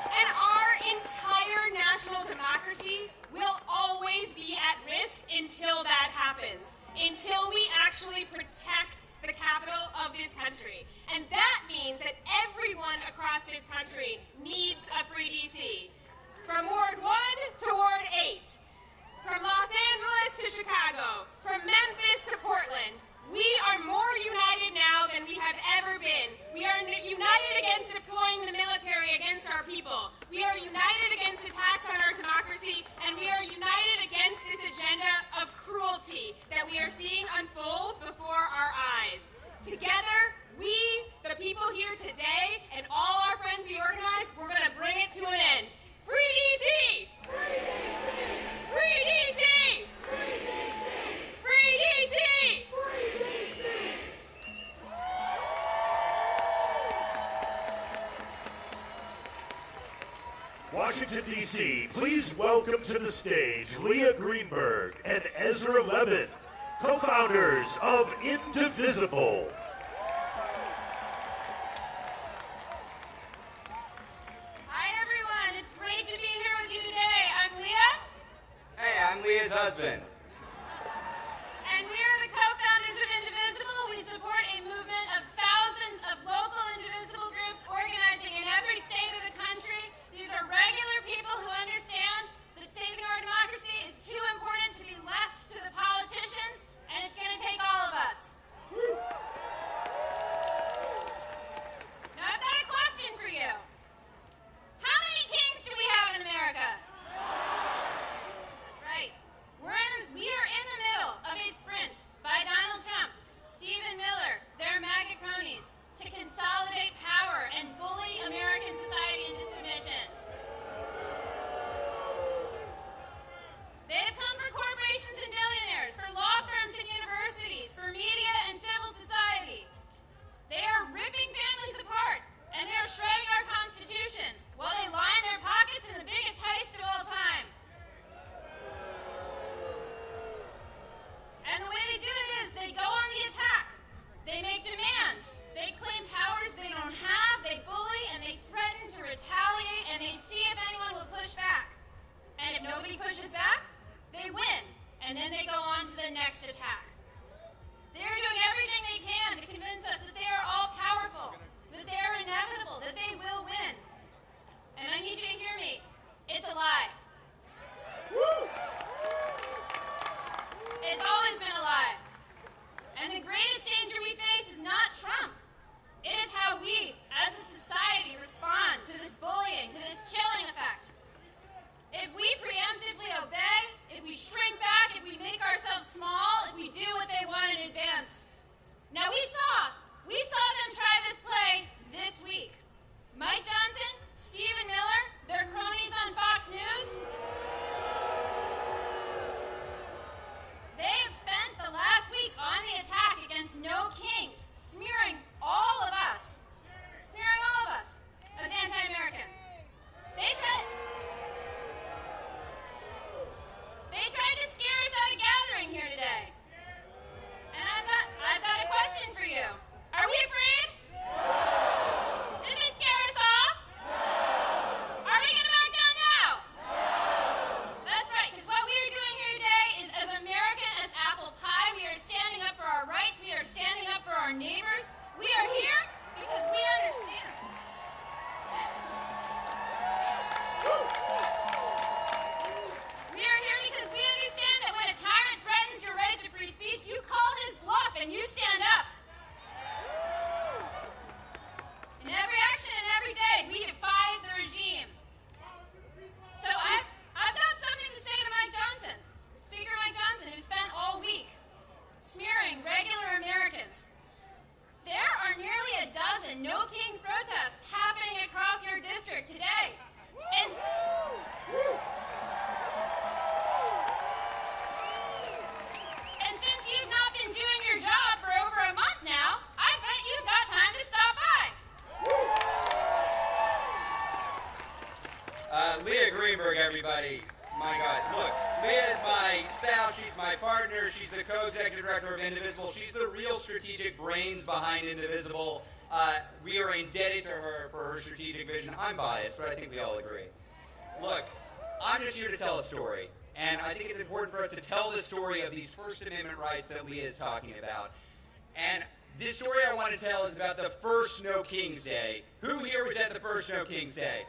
Speaker 8: And our entire national democracy will always be at risk until that happens, until we actually protect the capital of this country. And that means that everyone across this country needs a free DC. From Ward 1 to Ward 8, from Los Angeles to Chicago, from Memphis to Portland, we are more united now than we have ever been. We are united against deploying the military against our people. We are united against attacks on our democracy, and we are united against this agenda of cruelty that we are seeing unfold before our eyes. Together, we, the people here today, and all our friends we organized, we're going to bring it to an end. Free DC! Free DC! Free DC! Free DC! Free DC! Free DC!
Speaker 2: Washington, D.C., please welcome to the stage Leah Greenberg and Ezra Levin, co-founders of Indivisible.
Speaker 9: I'm Leah's husband.
Speaker 8: And we are the co-founders of Indivisible. We support a movement of thousands of local indivisible groups organizing in every state of the country. These are regular people who understand that saving our democracy is too important to be left to the politicians, and it's going to take all of us. pushes back, they win, and then they go on to the next attack. They're doing everything they can to convince us that they are all powerful, that they are inevitable, that they will win. And I need you to hear me. It's a lie.
Speaker 5: Woo!
Speaker 8: It's always been a lie. And the greatest danger we face is not Trump. It is how we, as a society, respond to this bullying, to this chilling effect. If we preemptively obey, if we shrink back, if we make ourselves small, if we do what they want in advance. Now we saw them try this play this week. Mike Johnson, Stephen Miller, their cronies on Fox News. They have spent the last week on the attack against No Kings, smearing all of us as anti-American. They tried to scare us out of gathering here today. And I've got a question for you. Are we afraid? Did they scare us off? Are we going to back down now? That's right, because what we are doing here today is as American as apple pie. We are standing up for our rights. We are standing up for our neighbors. We are here because we understand. We are here because we understand that when a tyrant threatens your right to free speech, you call his bluff and you stand up. In every action and every day, we defy the regime. So I've got something to say to Mike Johnson, Speaker Mike Johnson, who spent all week smearing regular Americans. There are nearly a dozen No Kings protests happening across your district today. And since you've not been doing your job for over a month now, I bet you've got time to stop by.
Speaker 9: Leah Greenberg, everybody. My God. Look, Leah is my spouse. She's my partner. She's the co-executive director of Indivisible. She's the real strategic brains behind Indivisible. We are indebted to her for her strategic vision. I'm biased, but I think we all agree. Look, I'm just here to tell a story. And I think it's important for us to tell the story of these First Amendment rights that Leah is talking about. And this story I want to tell is about the first No Kings Day. Who here was at the first No Kings Day?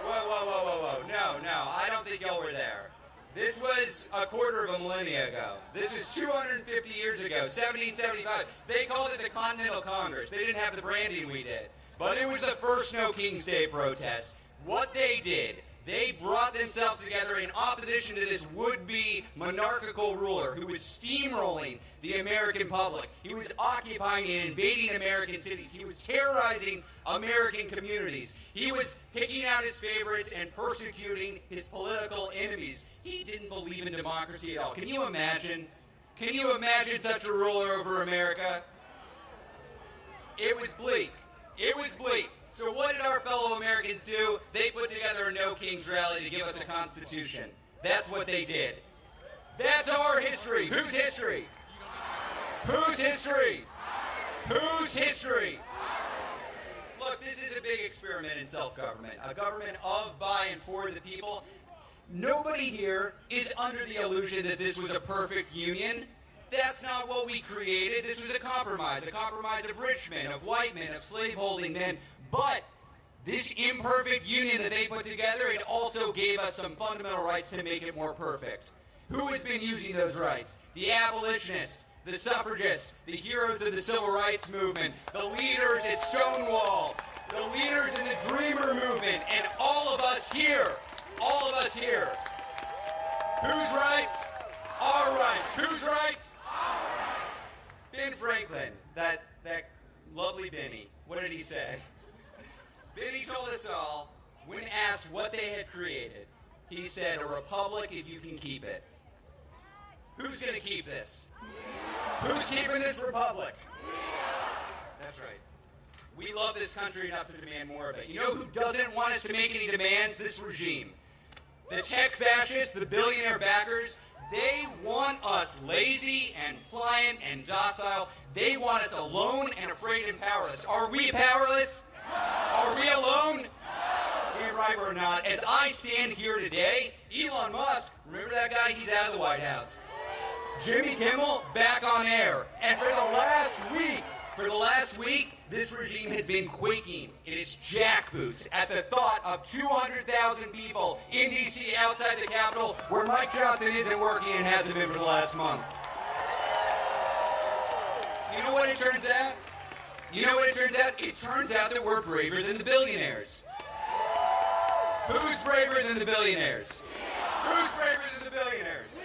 Speaker 9: Whoa. No, I don't think y'all were there. This was a quarter of a millennia ago. This was 250 years ago, 1775. They called it the Continental Congress. They didn't have the branding we did. But it was the first No Kings Day protest. What they did, they brought themselves together in opposition to this would-be monarchical ruler who was steamrolling the American public. He was occupying and invading American cities. He was terrorizing American communities. He was picking out his favorites and persecuting his political enemies. He didn't believe in democracy at all. Can you imagine? Can you imagine such a ruler over America? It was bleak. It was bleak. So what did our fellow Americans do? They put together a No Kings rally to give us a constitution. That's what they did. That's our history. Whose history? Whose history? Whose history? Look, this is a big experiment in self-government. A government of, by, and for the people. Nobody here is under the illusion that this was a perfect union. That's not what we created. This was a compromise of rich men, of white men, of slaveholding men. But this imperfect union that they put together, it also gave us some fundamental rights to make it more perfect. Who has been using those rights? The abolitionists, the suffragists, the heroes of the civil rights movement, the leaders at Stonewall, the leaders in the Dreamer movement, and all of us here. All of us here. Whose rights? Our rights. Whose rights? Our rights. Ben Franklin, that lovely Benny, what did he say? Benny told us all, when asked what they had created, he said, a republic if you can keep it. Who's going to keep this? Who's keeping this republic? That's right. We love this country enough to demand more of it. You know who doesn't want us to make any demands? This regime. The tech fascists, the billionaire backers, they want us lazy and pliant and docile. They want us alone and afraid and powerless. Are we powerless? Are we alone? Damn right or not, as I stand here today, Elon Musk, remember that guy? He's out of the White House. Jimmy Kimmel, back on air. And for the last week, this regime has been quaking in its jackboots at the thought of 200,000 people in D.C. outside the Capitol, where Mike Johnson isn't working and hasn't been for the last month. You know what it turns out? It turns out that we're braver than the billionaires. Who's braver than the billionaires? Who's braver than the billionaires?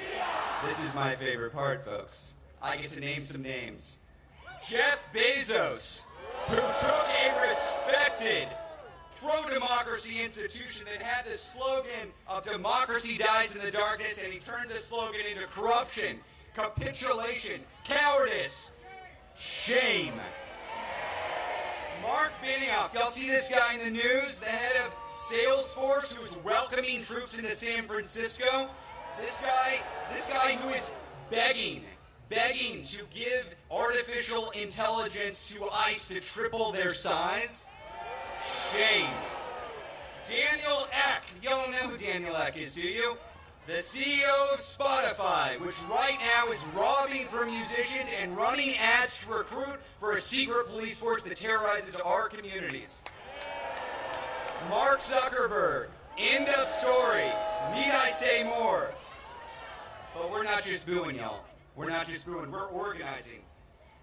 Speaker 9: This is my favorite part, folks. I get to name some names. Jeff Bezos, who took a respected pro-democracy institution that had the slogan of democracy dies in the darkness, and he turned the slogan into corruption, capitulation, cowardice, shame. Mark Benioff, y'all see this guy in the news, the head of Salesforce, who's welcoming troops into San Francisco? This guy who is begging to give artificial intelligence to ICE to triple their size? Shame. Daniel Ek, you don't know who Daniel Ek is, do you? The CEO of Spotify, which right now is robbing from musicians and running ads to recruit for a secret police force that terrorizes our communities. Mark Zuckerberg, end of story. Need I say more? But we're not just booing, y'all. We're not just booing, we're organizing.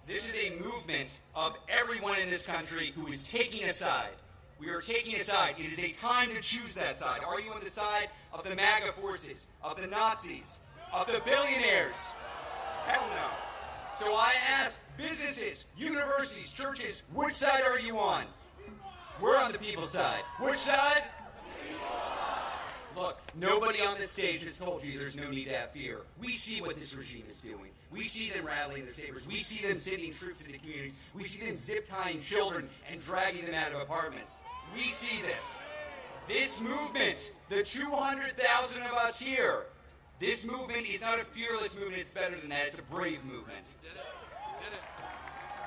Speaker 9: This is a movement of everyone in this country who is taking a side. We are taking a side. It is a time to choose that side. Are you on the side of the MAGA forces, of the Nazis, of the billionaires? Hell no. So I ask businesses, universities, churches, which side are you on? We're on the people's side. Which side? Look, nobody on this stage has told you there's no need to have fear. We see what this regime is doing. We see them rallying their sabers. We see them sending troops into communities. We see them zip-tying children and dragging them out of apartments. We see this. This movement, the 200,000 of us here, this movement is not a fearless movement. It's better than that. It's a brave movement.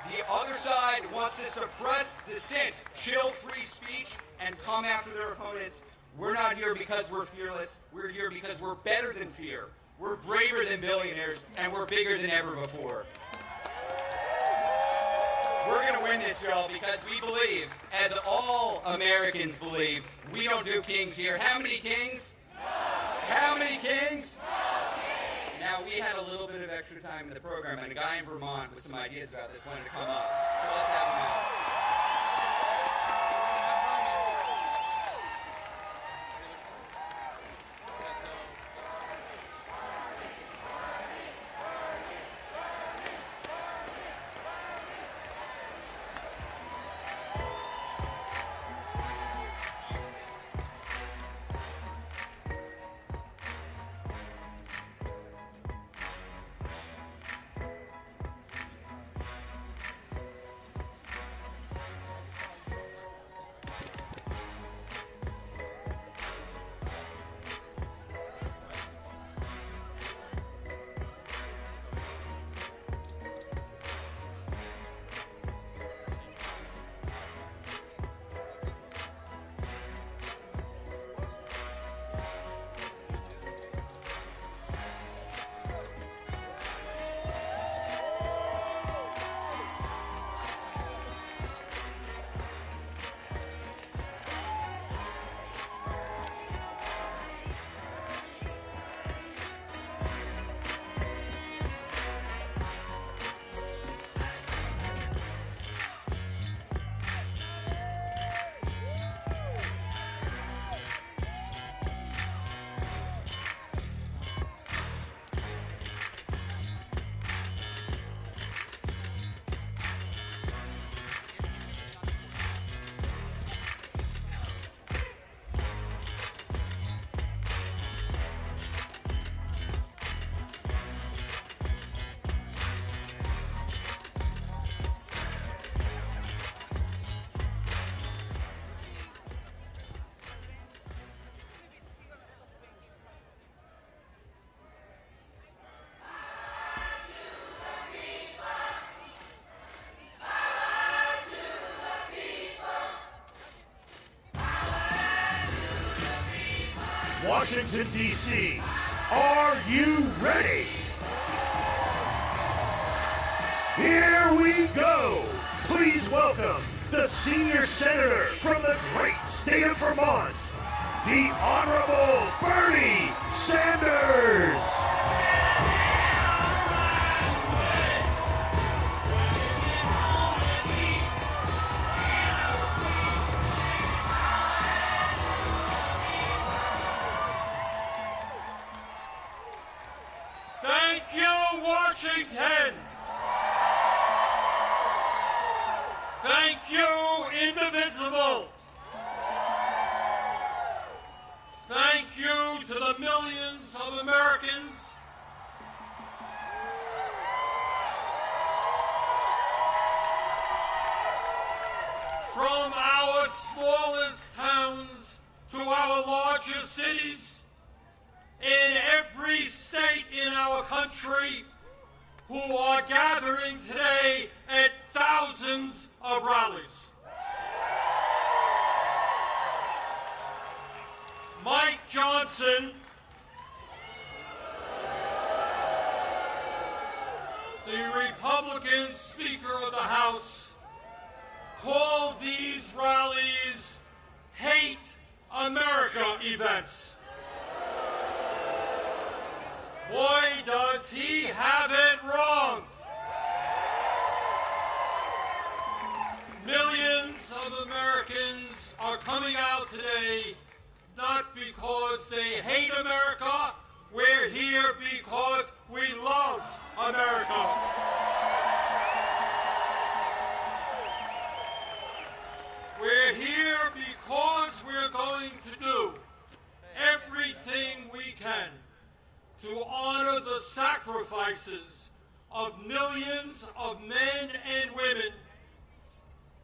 Speaker 9: The other side wants to suppress dissent, chill free speech, and come after their opponents. We're not here because we're fearless. We're here because we're better than fear. We're braver than billionaires, and we're bigger than ever before. We're going to win this, y'all, because we believe, as all Americans believe, we don't do kings here. How many kings? How many kings? Now, we had a little bit of extra time in the program, and a guy in Vermont with some ideas about this wanted to come up. So let's have him out.
Speaker 2: Washington, D.C. Are you ready? Here we go. Please welcome the senior senator from the great state of Vermont, the Honorable Bernie Sanders.
Speaker 5: Thank you, Washington. Thank you, Indivisible. Thank you to the millions of Americans from our smallest towns to our largest cities in every state in our country who are gathering today at thousands of rallies. Mike Johnson, the Republican Speaker of the House, called these rallies Hate America events. Boy, does he have it wrong. Millions of Americans are coming out today not because they hate America. We're here because we love America. We're here because we're going to do everything we can to honor the sacrifices of millions of men and women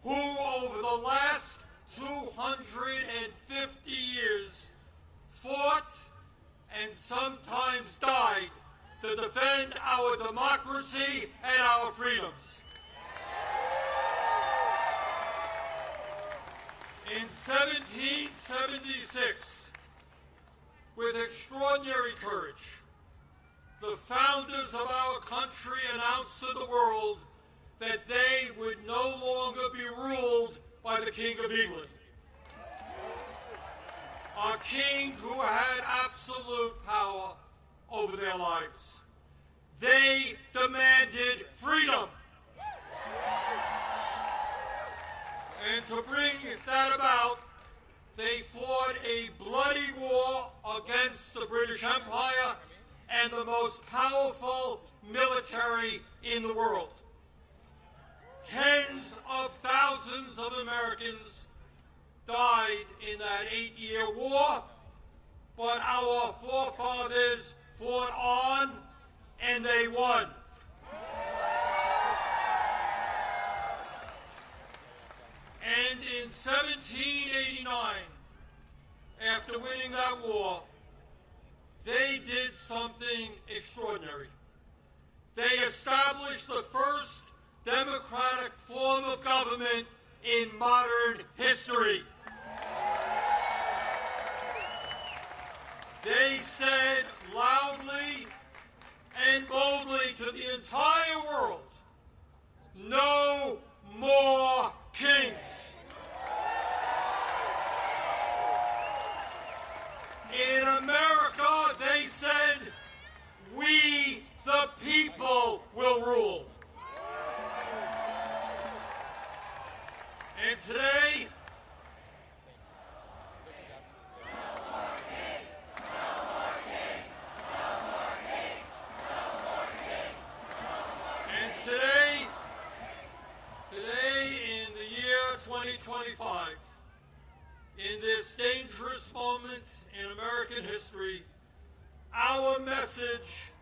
Speaker 5: who, over the last 250 years, fought and sometimes died to defend our democracy and our freedoms. In 1776, with extraordinary courage, the founders of our country announced to the world that they would no longer be ruled by the King of England. A king who had absolute power over their lives. They demanded freedom. And to bring that about, they fought a bloody war against the British Empire and the most powerful military in the world. Tens of thousands of Americans died in that 8-year war, but our forefathers fought on and they won. And in 1789, after winning that war, they did something extraordinary. They established the first democratic form of government in modern history. They said loudly and boldly to the entire world, no more kings. In America, they said, we the people will rule. And today, in the year 2025, in this dangerous moment in American history, our message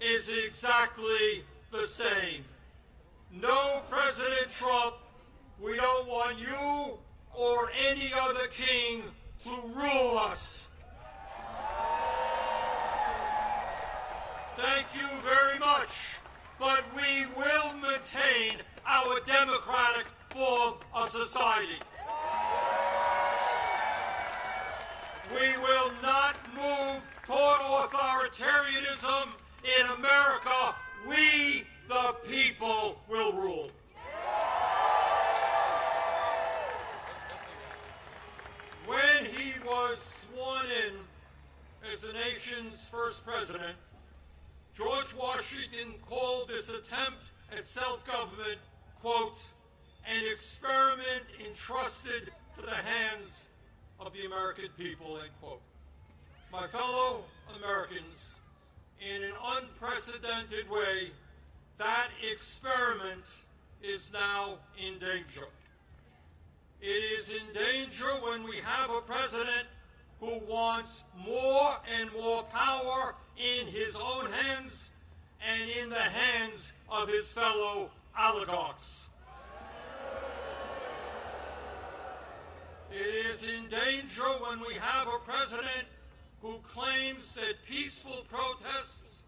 Speaker 5: is exactly the same. No, President Trump, we don't want you or any other king to rule us. Thank you very much, but we will maintain our democratic form of society.
Speaker 3: We will not move toward authoritarianism in America. We, the people, will rule. When he was sworn in as the nation's first president, George Washington called this attempt at self-government, quote, an experiment entrusted to the hands of the American people, end quote. My fellow Americans, in an unprecedented way, that experiment is now in danger. It is in danger when we have a president who wants more and more power in his own hands and in the hands of his fellow oligarchs. It is in danger when we have a president who claims that peaceful protests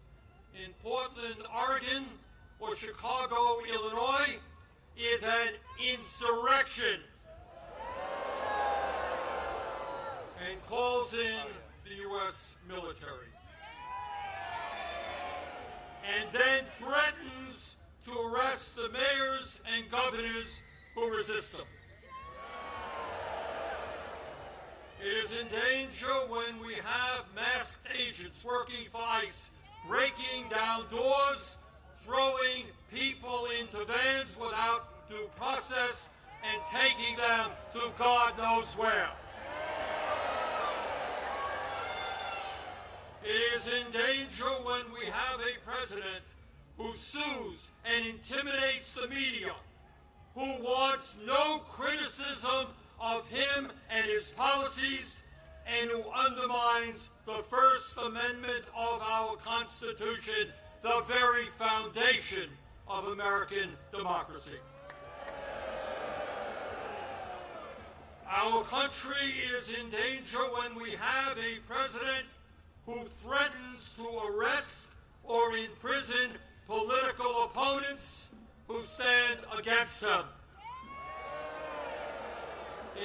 Speaker 3: in Portland, Oregon, or Chicago, Illinois, is an insurrection, and calls in the U.S. military, and then threatens to arrest the mayors and governors who resist them. It is in danger when we have masked agents working for ICE, breaking down doors, throwing people into vans without due process, and taking them to God knows where. It is in danger when we have a president who sues and intimidates the media, who wants no criticism of him and his policies, and who undermines the First Amendment of our Constitution, the very foundation of American democracy. Our country is in danger when we have a president who threatens to arrest or imprison political opponents who stand against him,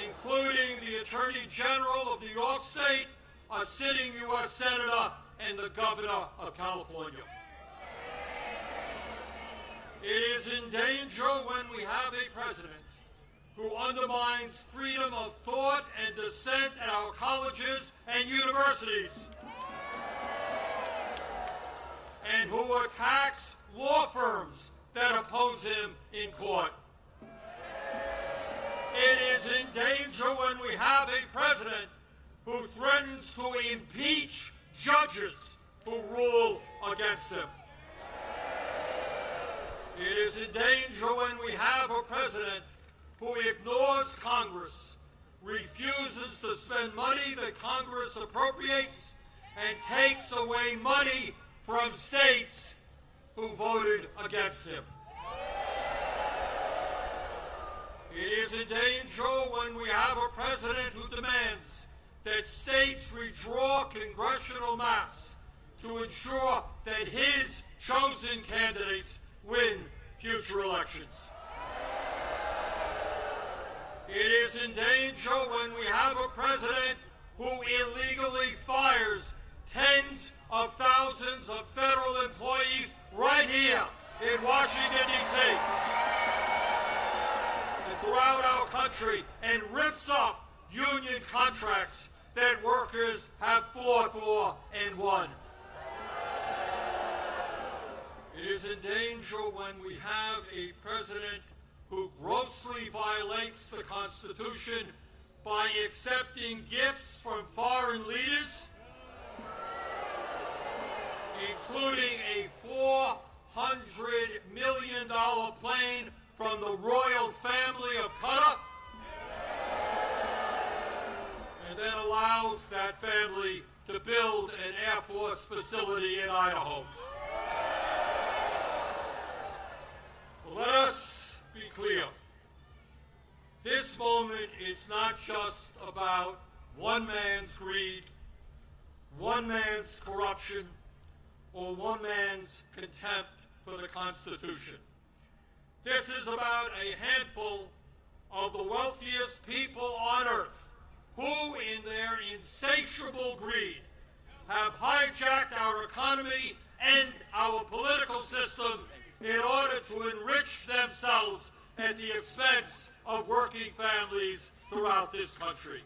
Speaker 3: including the Attorney General of New York State, a sitting U.S. Senator, and the Governor of California. It is in danger when we have a president who undermines freedom of thought and dissent at our colleges and universities, and who attacks law firms that oppose him in court. It is in danger when we have a president who threatens to impeach judges who rule against him. It is in danger when we have a president who ignores Congress, refuses to spend money that Congress appropriates, and takes away money from states who voted against him. It is in danger when we have a president who demands that states redraw congressional maps to ensure that his chosen candidates win future elections. It is in danger when we have a president who illegally fires tens of thousands of federal employees right here in Washington, D.C. and throughout our country, and rips up union contracts that workers have fought for and won. It is in danger when we have a president who grossly violates the Constitution by accepting gifts from foreign leaders, including a $400 million plane from the royal family of Qatar, and then allows that family to build an Air Force facility in Idaho. Let us be clear. This moment is not just about one man's greed, one man's corruption, or one man's contempt for the Constitution. This is about a handful of the wealthiest people on earth who in their insatiable greed have hijacked our economy and our political system in order to enrich themselves at the expense of working families throughout this country.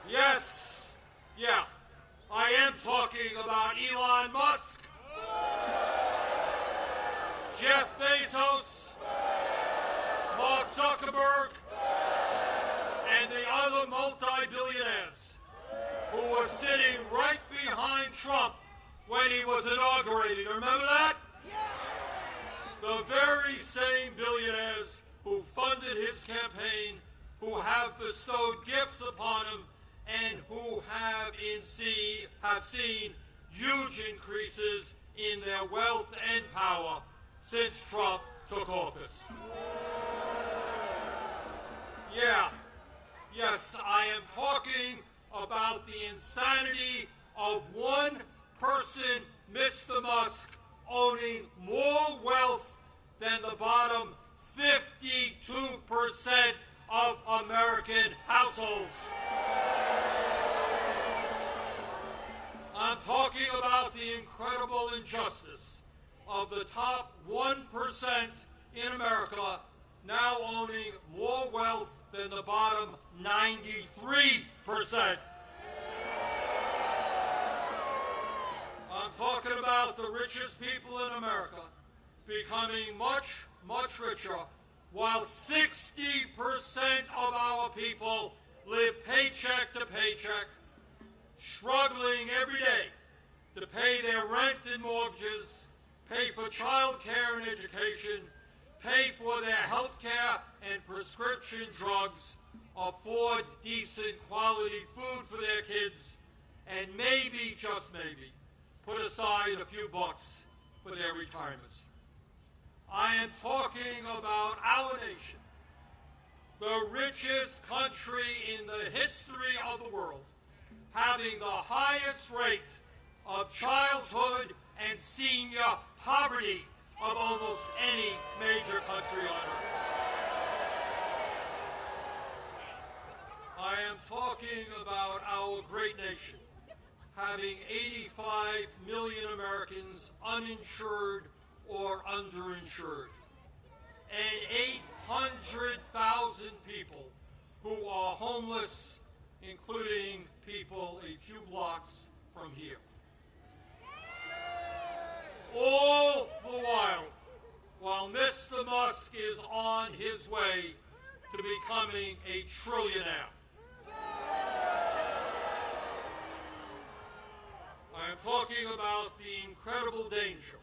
Speaker 3: Yes, yeah, I am talking about Elon Musk, Jeff Bezos, Mark Zuckerberg, and the other multi-billionaires who were sitting right behind Trump when he was inaugurated. Remember that? The very same billionaires who funded his campaign, who have bestowed gifts upon him, and who have seen huge increases in their wealth and power since Trump took office. Yeah, yes, I am talking about the insanity of one person, Mr. Musk, owning more wealth than the bottom 52% of American households. I'm talking about the incredible injustice of the top 1% in America now owning more wealth than the bottom 93%. I'm talking about the richest people in America becoming much, much richer, while 60% of our people live paycheck to paycheck, struggling every day to pay their rent and mortgages, pay for child care and education, pay for their health care and prescription drugs, afford decent quality food for their kids, and maybe, just maybe, put aside a few bucks for their retirements. I am talking about our nation, the richest country in the history of the world, having the highest rate of childhood and senior poverty of almost any major country on earth. I am talking about our great nation, having 85 million Americans uninsured or underinsured, and 800,000 people who are homeless, including people a few blocks from here. All the while Mr. Musk is on his way to becoming a trillionaire. I am talking about the incredible danger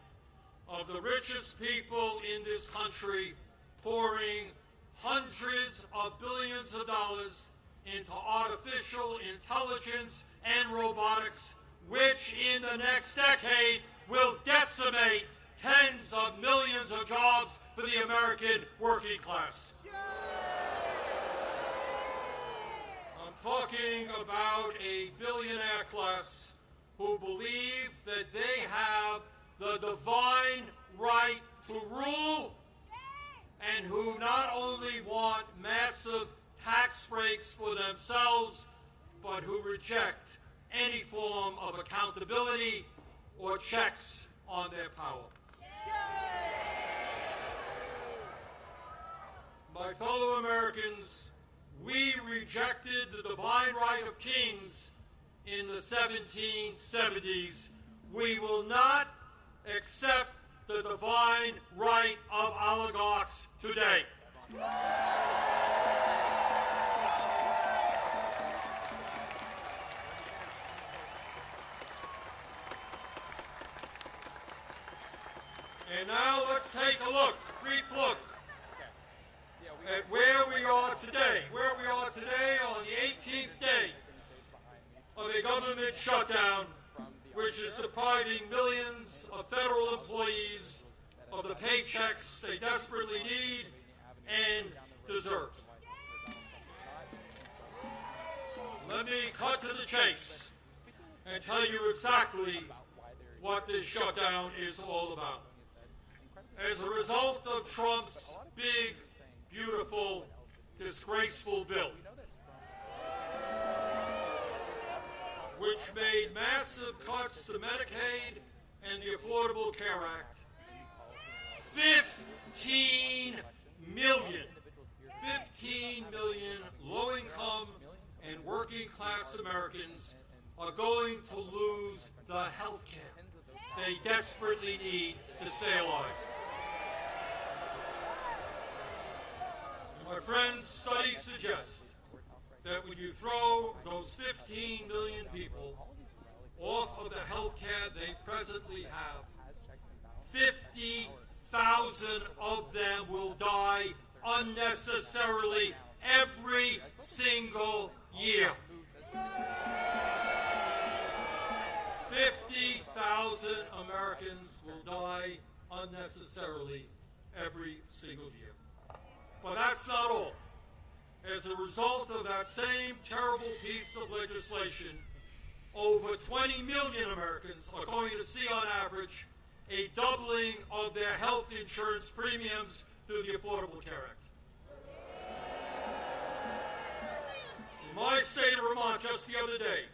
Speaker 3: of the richest people in this country pouring hundreds of billions of dollars into artificial intelligence and robotics, which in the next decade will decimate tens of millions of jobs for the American working class. I'm talking about a billionaire class who believe that they have the divine right to rule, and who not only want massive tax breaks for themselves, but who reject any form of accountability or checks on their power. My fellow Americans, we rejected the divine right of kings in the 1770s. We will not accept the divine right of oligarchs today. And now let's take a brief look at where we are today. Where we are today on the 18th day of a government shutdown, which is depriving millions of federal employees of the paychecks they desperately need and deserve. Let me cut to the chase and tell you exactly what this shutdown is all about. As a result of Trump's big, beautiful
Speaker 10: disgraceful bill, which made massive cuts to Medicaid and the Affordable Care Act. 15 million low-income and working-class Americans are going to lose the health care they desperately need to stay alive. My friends, studies suggest that when you throw those 15 million people off of the health care they presently have, 50,000 of them will die unnecessarily every single year. 50,000 Americans will die unnecessarily every single year. But that's not all. As a result of that same terrible piece of legislation, over 20 million Americans are going to see on average a doubling of their health insurance premiums through the Affordable Care Act. In my state of Vermont just the other day,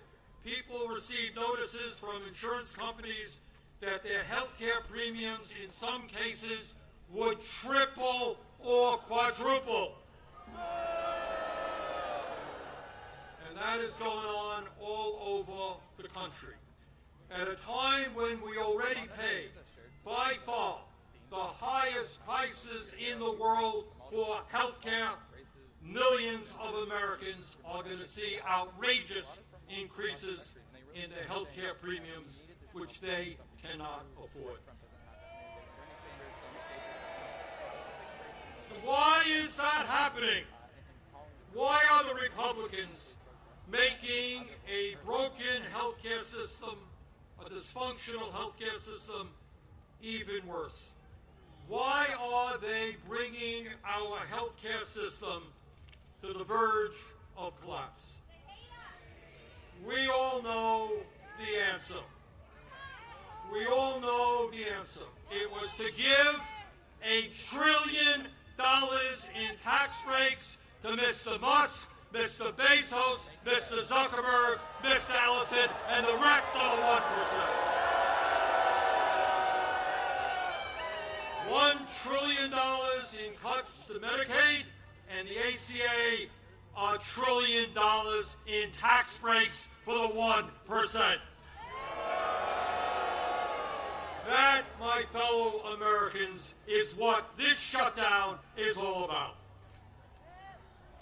Speaker 10: people received notices from insurance companies that their health care premiums in some cases would triple or quadruple. And that is going on all over the country. At a time when we already pay, by far, the highest prices in the world for health care, millions of Americans are going to see outrageous increases in their health care premiums, which they cannot afford. Why is that happening? Why are the Republicans making a broken healthcare system, a dysfunctional healthcare system, even worse? Why are they bringing our healthcare system to the verge of collapse? We all know the answer. We all know the answer. It was to give $1 trillion in tax breaks to Mr. Musk, Mr. Bezos, Mr. Zuckerberg, Mr. Ellison, and the rest of the 1%. $1 trillion in cuts to Medicaid and the ACA, $1 trillion in tax breaks for the 1%. That, my fellow Americans, is what this shutdown is all about.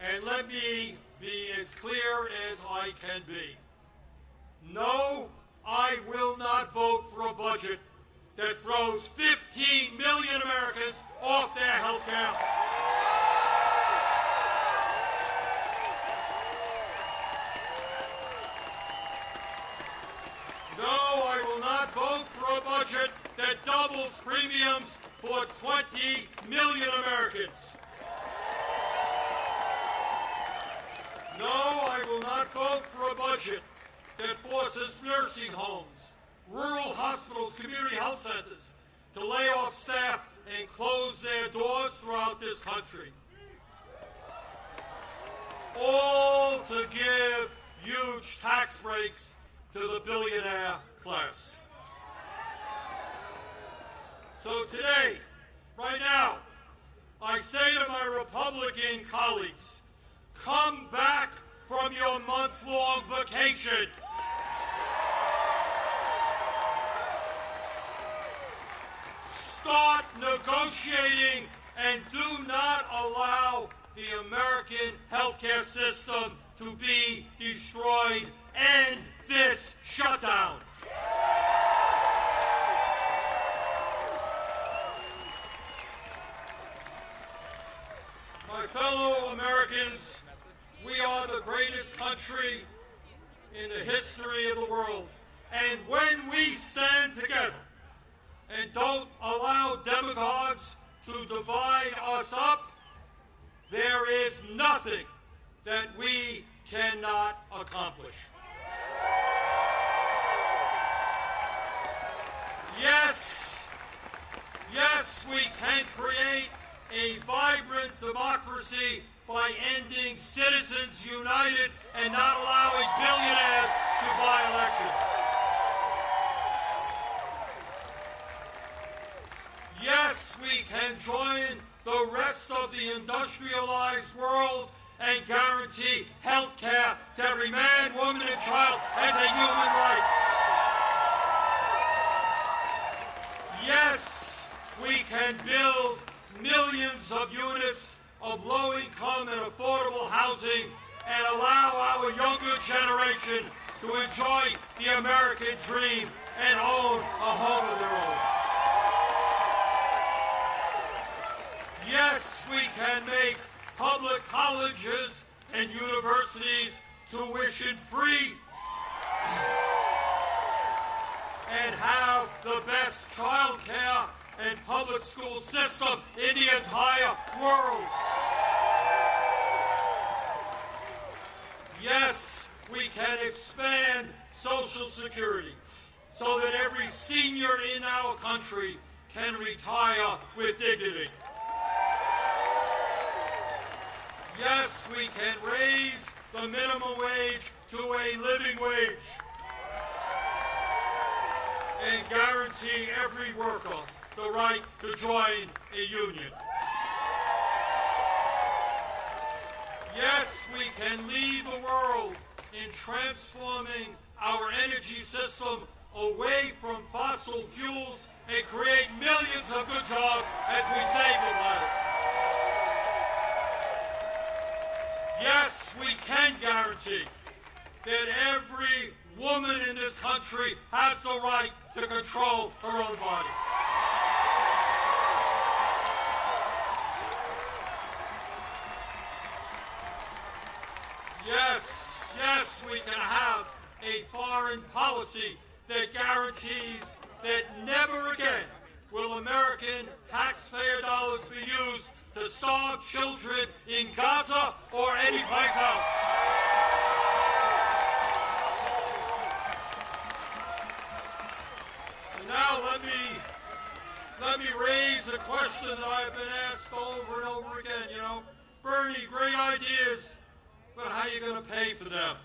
Speaker 10: And let me be as clear as I can be. No, I will not vote for a budget that throws 15 million Americans off their health care. No, I will not vote for a budget that doubles premiums for 20 million Americans. No, I will not vote for a budget that forces nursing homes, rural hospitals, community health centers to lay off staff and close their doors throughout this country. All to give huge tax breaks to the billionaire class. So today, right now, I say to my Republican colleagues, come back from your month-long vacation. Start negotiating and do not allow the American healthcare system to be destroyed. End this shutdown. My fellow Americans, we are the greatest country in the history of the world. And when we stand together and don't allow demagogues to divide us up, there is nothing that we cannot accomplish. Yes, we can create a vibrant democracy by ending Citizens United and not allowing billionaires to buy elections. Yes, we can join the rest of the industrialized world and guarantee health care to every man, woman, and child as a human right. Yes, we can build millions of units of low-income and affordable housing and allow our younger generation to enjoy the American dream and own a home of their own. Yes, we can make public colleges and universities tuition-free and have the best child care and public school system in the entire world. Yes, we can expand Social Security so that every senior in our country can retire with dignity. Yes, we can raise the minimum wage to a living wage and guarantee every worker the right to join a union. Yes, we can lead the world in transforming our energy system away from fossil fuels and create millions of good jobs as we save the planet. Yes, we can guarantee that every woman in this country has the right to control her own body. Yes, we can have a foreign policy that guarantees that never again will American taxpayer dollars be used to starve children in Gaza or any place else. And now let me raise a question that I've been asked over and over again. You know, Bernie, great ideas, but how are you going to pay for them?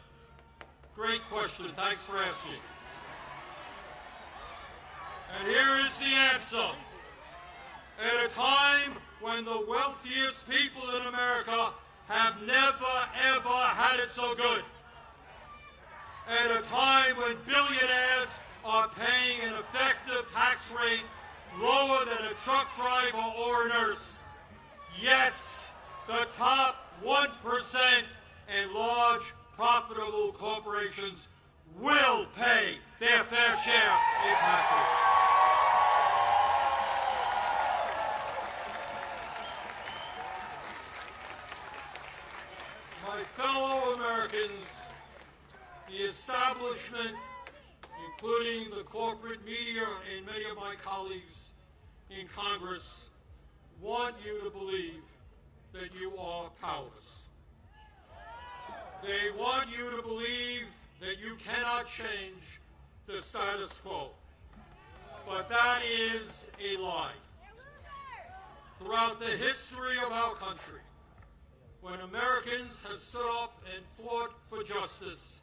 Speaker 10: Great question. Thanks for asking. And here is the answer. At a time when the wealthiest people in America have never, ever had it so good. At a time when billionaires are paying an effective tax rate lower than a truck driver or a nurse. Yes, the top 1% and large profitable corporations will pay their fair share in taxes. My fellow Americans, the establishment, including the corporate media and many of my colleagues in Congress, want you to believe that you are powerless. They want you to believe that you cannot change the status quo. But that is a lie. Throughout the history of our country, when Americans have stood up and fought for justice,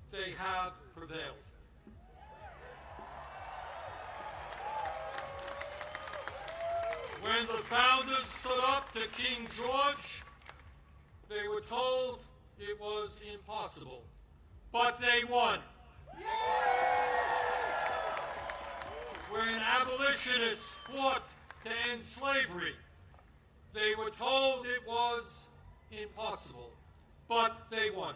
Speaker 10: they have prevailed. When the founders stood up to King George, they were told it was impossible, but they won. When abolitionists fought to end slavery, they were told it was impossible, but they won.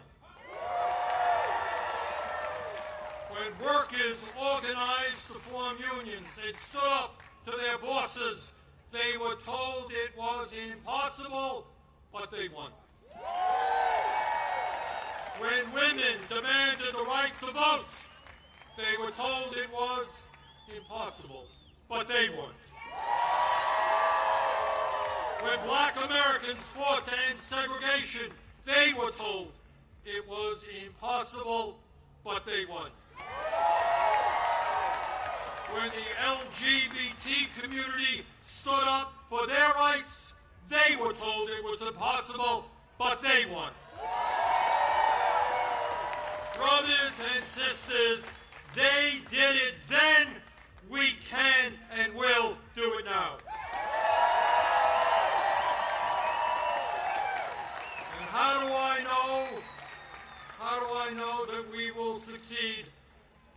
Speaker 10: When workers organized to form unions and stood up to their bosses, they were told it was impossible, but they won. When women demanded the right to vote, they were told it was impossible, but they won. When black Americans fought to end segregation, they were told it was impossible, but they won. When the LGBT community stood up for their rights, they were told it was impossible, but they won. Brothers and sisters, they did it then, we can and will do it now. And how do I know that we will succeed?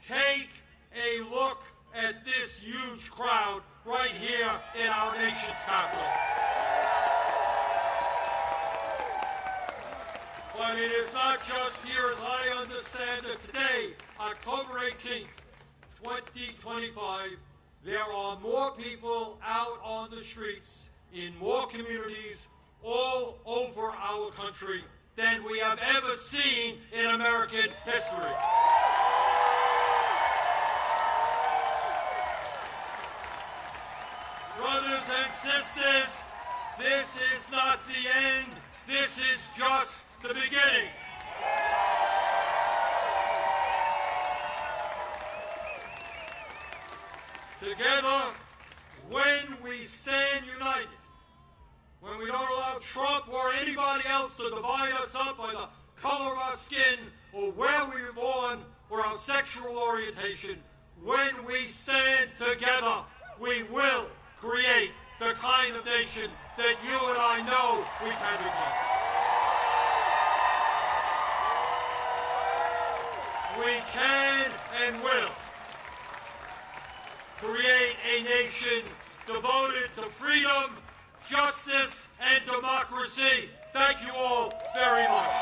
Speaker 10: Take a look at this huge crowd right here in our nation's capital. But it is not just here, as I understand it today, October 18th, 2025, there are more people out on the streets in more communities all over our country than we have ever seen in American history. Brothers and sisters, this is not the end, this is just the beginning. Together, when we stand united, when we don't allow Trump or anybody else to divide us up by the color of our skin or where we were born or our sexual orientation, when we stand together, we will create the kind of nation that you and I know we can become. We can and will create a nation devoted to freedom, justice, and democracy. Thank you all very much.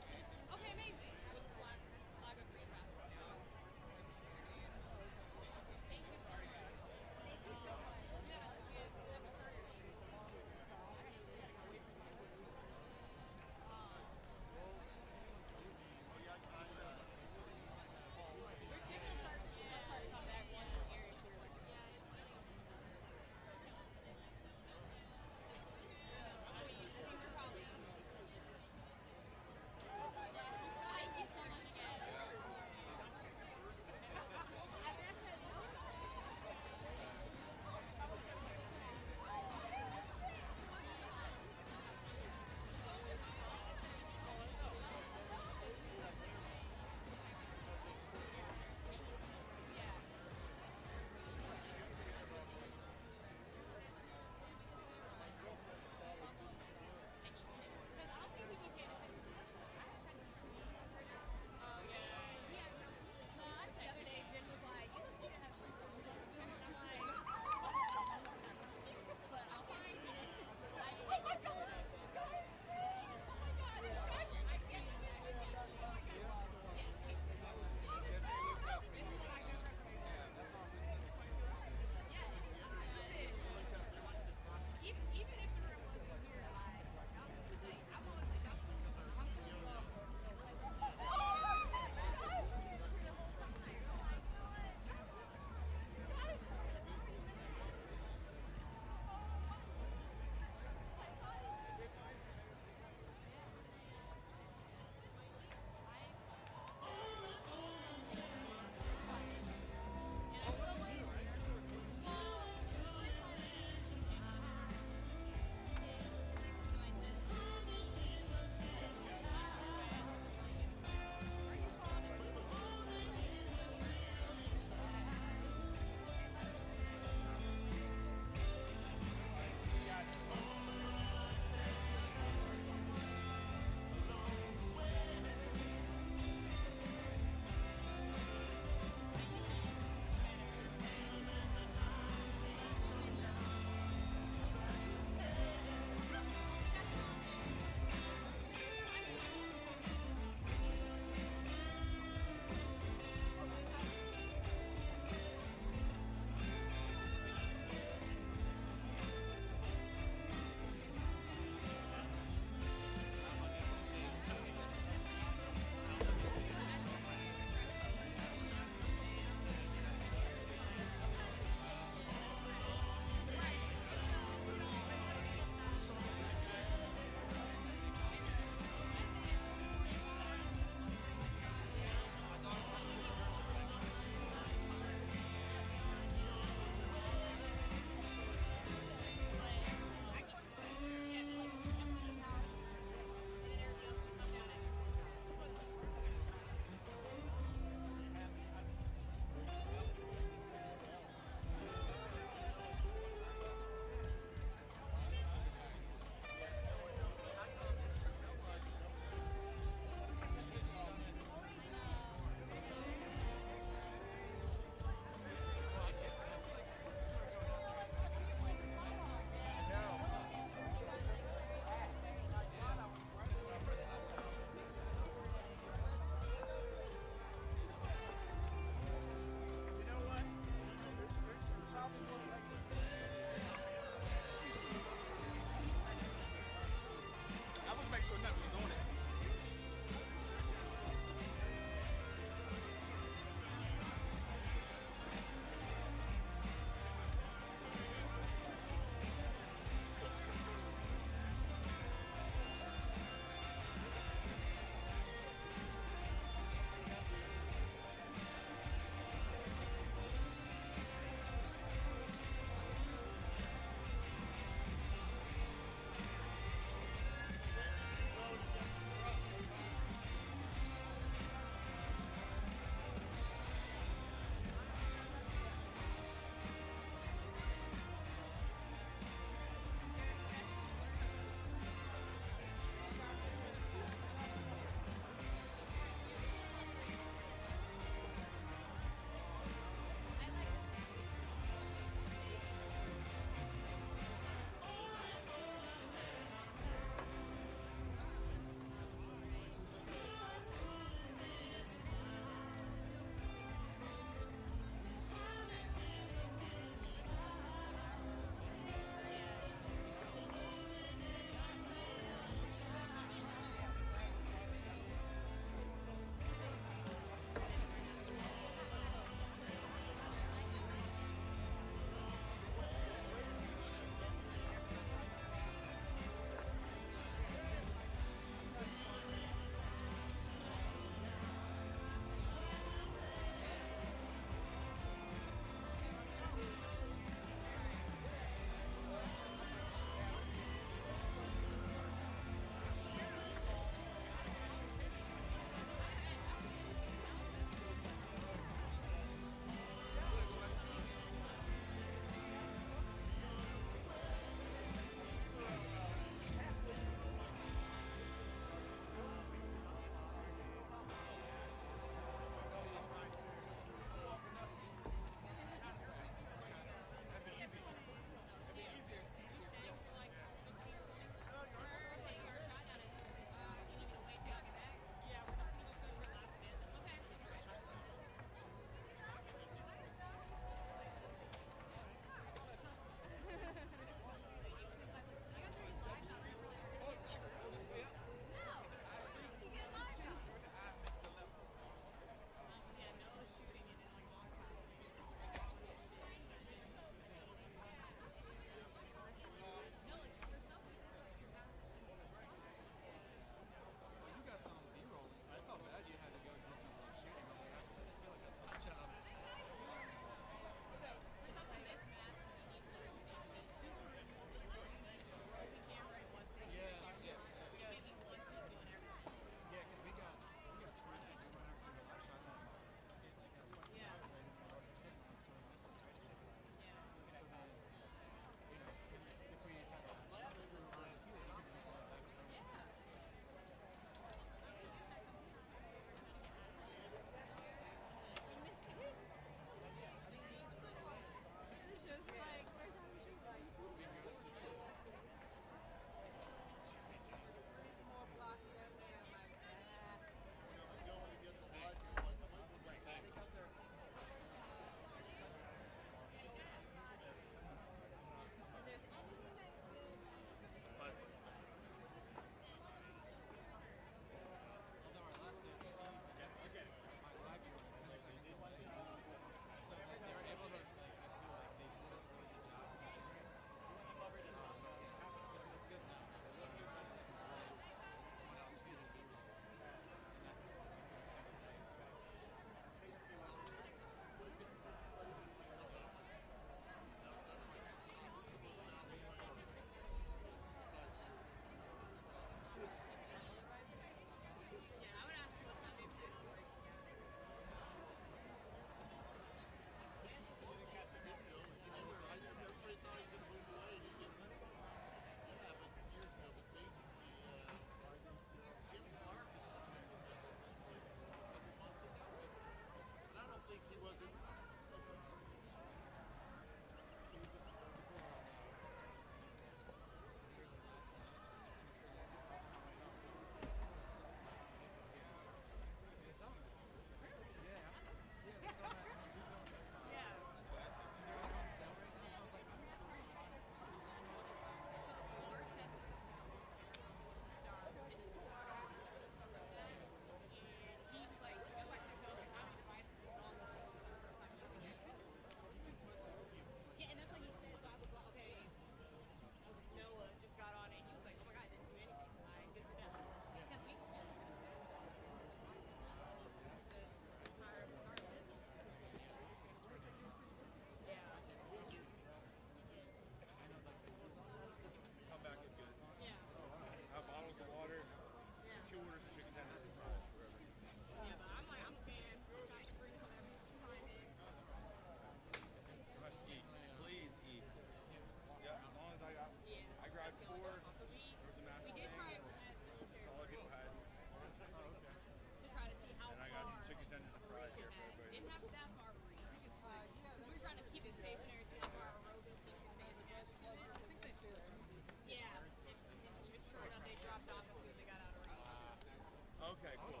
Speaker 11: Okay, cool.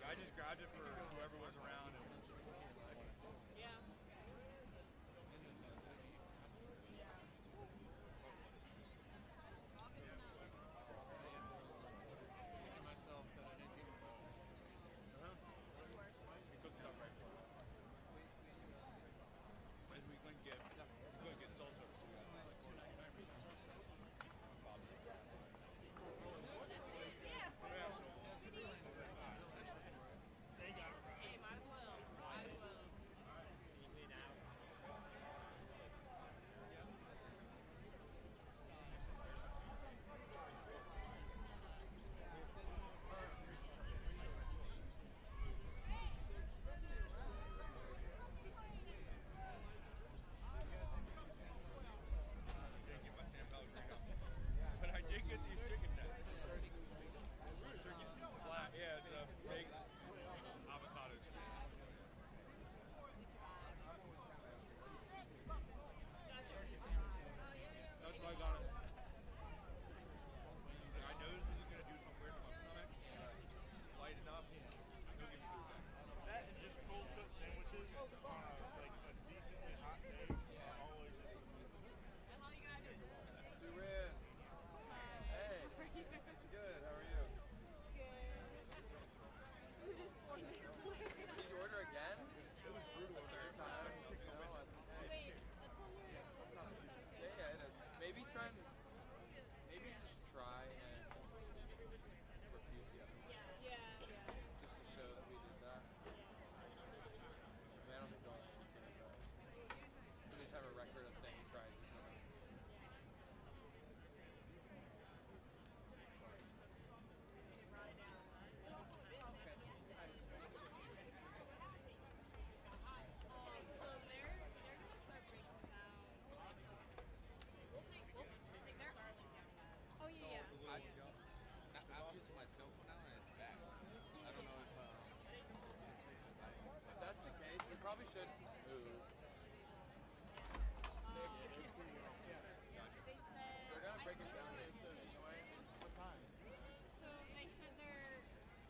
Speaker 11: I just grabbed it for whoever was around.
Speaker 12: Yeah. All good to know.
Speaker 13: Thinking myself that I didn't get it.
Speaker 11: We cooked it up right for us. And we couldn't get salsa.
Speaker 12: Hey, might as well. Might as well.
Speaker 11: But I did get these chicken necks. Turkey black, yeah, it's a baked avocado. That's why I got it. I know this isn't going to do something weird to my stomach. It's light enough. It'll give me good.
Speaker 2: That and just cold cooked sandwiches, like a decently hot day, are always just.
Speaker 12: That's all you gotta do.
Speaker 14: Duran. Hey. Good. How are you? Did you order again? It was brutal. Third time. Wait. Yeah, it is. Maybe just try and repeat the other one.
Speaker 12: Yeah.
Speaker 14: Just to show that we did that. I mean, I don't think they'll actually do that. So they just have a record of saying he tried this one.
Speaker 12: So they're gonna start breaking down. We'll take their garlic down. Oh yeah.
Speaker 13: I'm using my cell phone now and it's back. I don't know
Speaker 14: If that's the case, we probably should move.
Speaker 12: They said
Speaker 14: They're gonna break it down really soon anyway. What time?
Speaker 12: so. They said their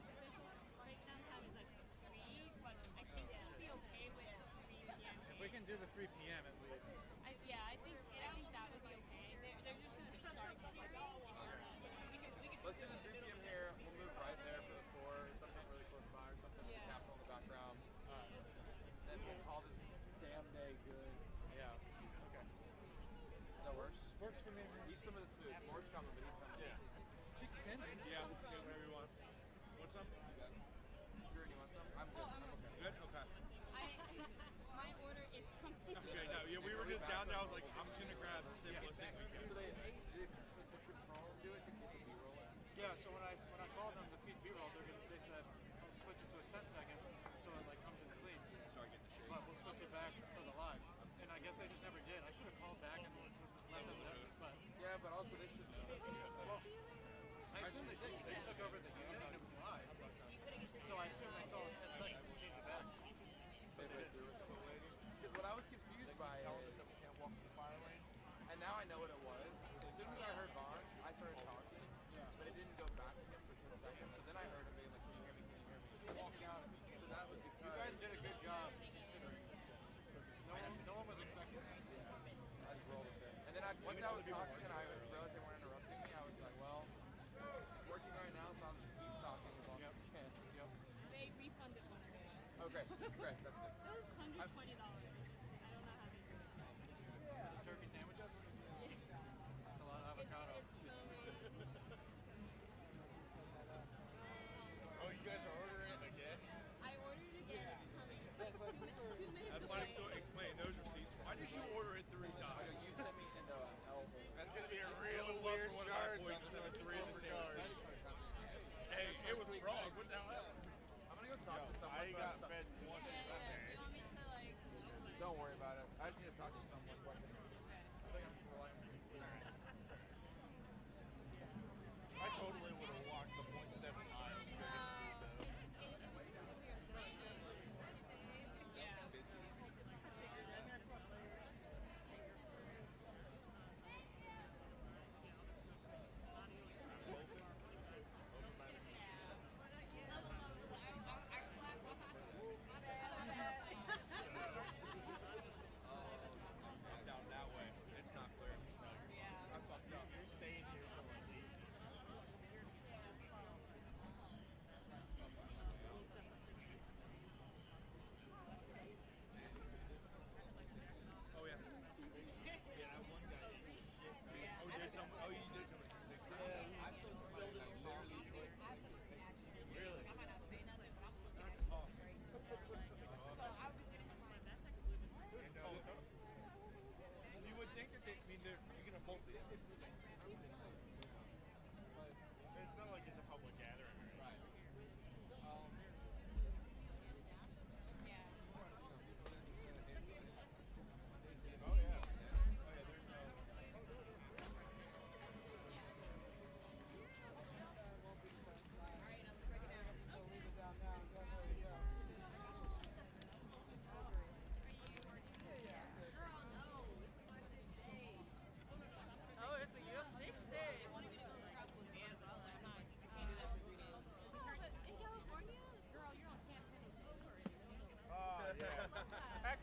Speaker 12: official breakdown time is like 3, but I think we'll be okay with the 3 p.m.
Speaker 15: If we can do the 3 p.m. at least.
Speaker 12: I think that would be okay. They're just gonna start here.
Speaker 14: Let's do the 3 p.m. here. We'll move right there for the 4 or something really close by or something.
Speaker 12: Yeah.
Speaker 14: Capitol in the background. Then we'll call this damn day good.
Speaker 15: Yeah. Okay.
Speaker 14: That works?
Speaker 15: Works for me.
Speaker 14: Eat some of this food. More's coming, but eat some of it.
Speaker 15: Chicken tenders?
Speaker 11: Yeah, get whatever you want. Want some?
Speaker 14: Sure, you want some? I'm good. I'm okay.
Speaker 11: Good? Okay.
Speaker 12: My order is coming.
Speaker 11: Okay, no, yeah, we were just down there. I was like, I'm just going to grab the simplest thing we can.
Speaker 14: So they did the control do it to keep the B-roll in?
Speaker 15: Yeah, so when I called them to feed B-roll, they said, I'll switch it to a 10 second so it like comes in clean.
Speaker 11: Start getting the shades.
Speaker 15: But we'll switch it back for the live. And I guess they just never did. I should have called back and let them know. But
Speaker 14: yeah, but also they should know.
Speaker 15: Well, I assume they did because they took over the unit and it was live. So I assume they saw it 10 seconds and changed it back.
Speaker 14: They went through or something. Because what I was confused by is, and now I know what it was. As soon as I heard Vaughn, I started talking, but it didn't go back to him for 10 seconds. So then I heard him being like, "Can you hear me? Can you hear me?" Walking out. So that was because
Speaker 15: you guys did a good job considering. No one was expecting that.
Speaker 14: I just rolled with it. And then once I was talking and I realized they weren't interrupting me, I was like, well, it's working right now, so I'll just keep talking as long as I can. Yep.
Speaker 12: They refunded one of them.
Speaker 14: Okay, great. That's good.
Speaker 12: That was $120. I don't know how they do it.
Speaker 15: The turkey sandwiches?
Speaker 12: Yeah.
Speaker 15: That's a lot of avocado.
Speaker 11: Oh, you guys are ordering it again?
Speaker 12: I ordered it again. It's coming. Like 2 minutes
Speaker 11: That's why so explain those receipts. Why did you order it 3 times?
Speaker 14: You sent me into an elbow.
Speaker 11: That's going to be a real weird charge. One of my boys to 3 of the sandwiches. Hey, it was wrong. What the hell?
Speaker 14: I'm going to go talk to someone.
Speaker 11: I got fed once.
Speaker 12: Do you want me to like...
Speaker 14: Don't worry about it. I just need to talk to someone. So I think I'm flying.
Speaker 11: I totally would have walked the 0.7 miles straight into the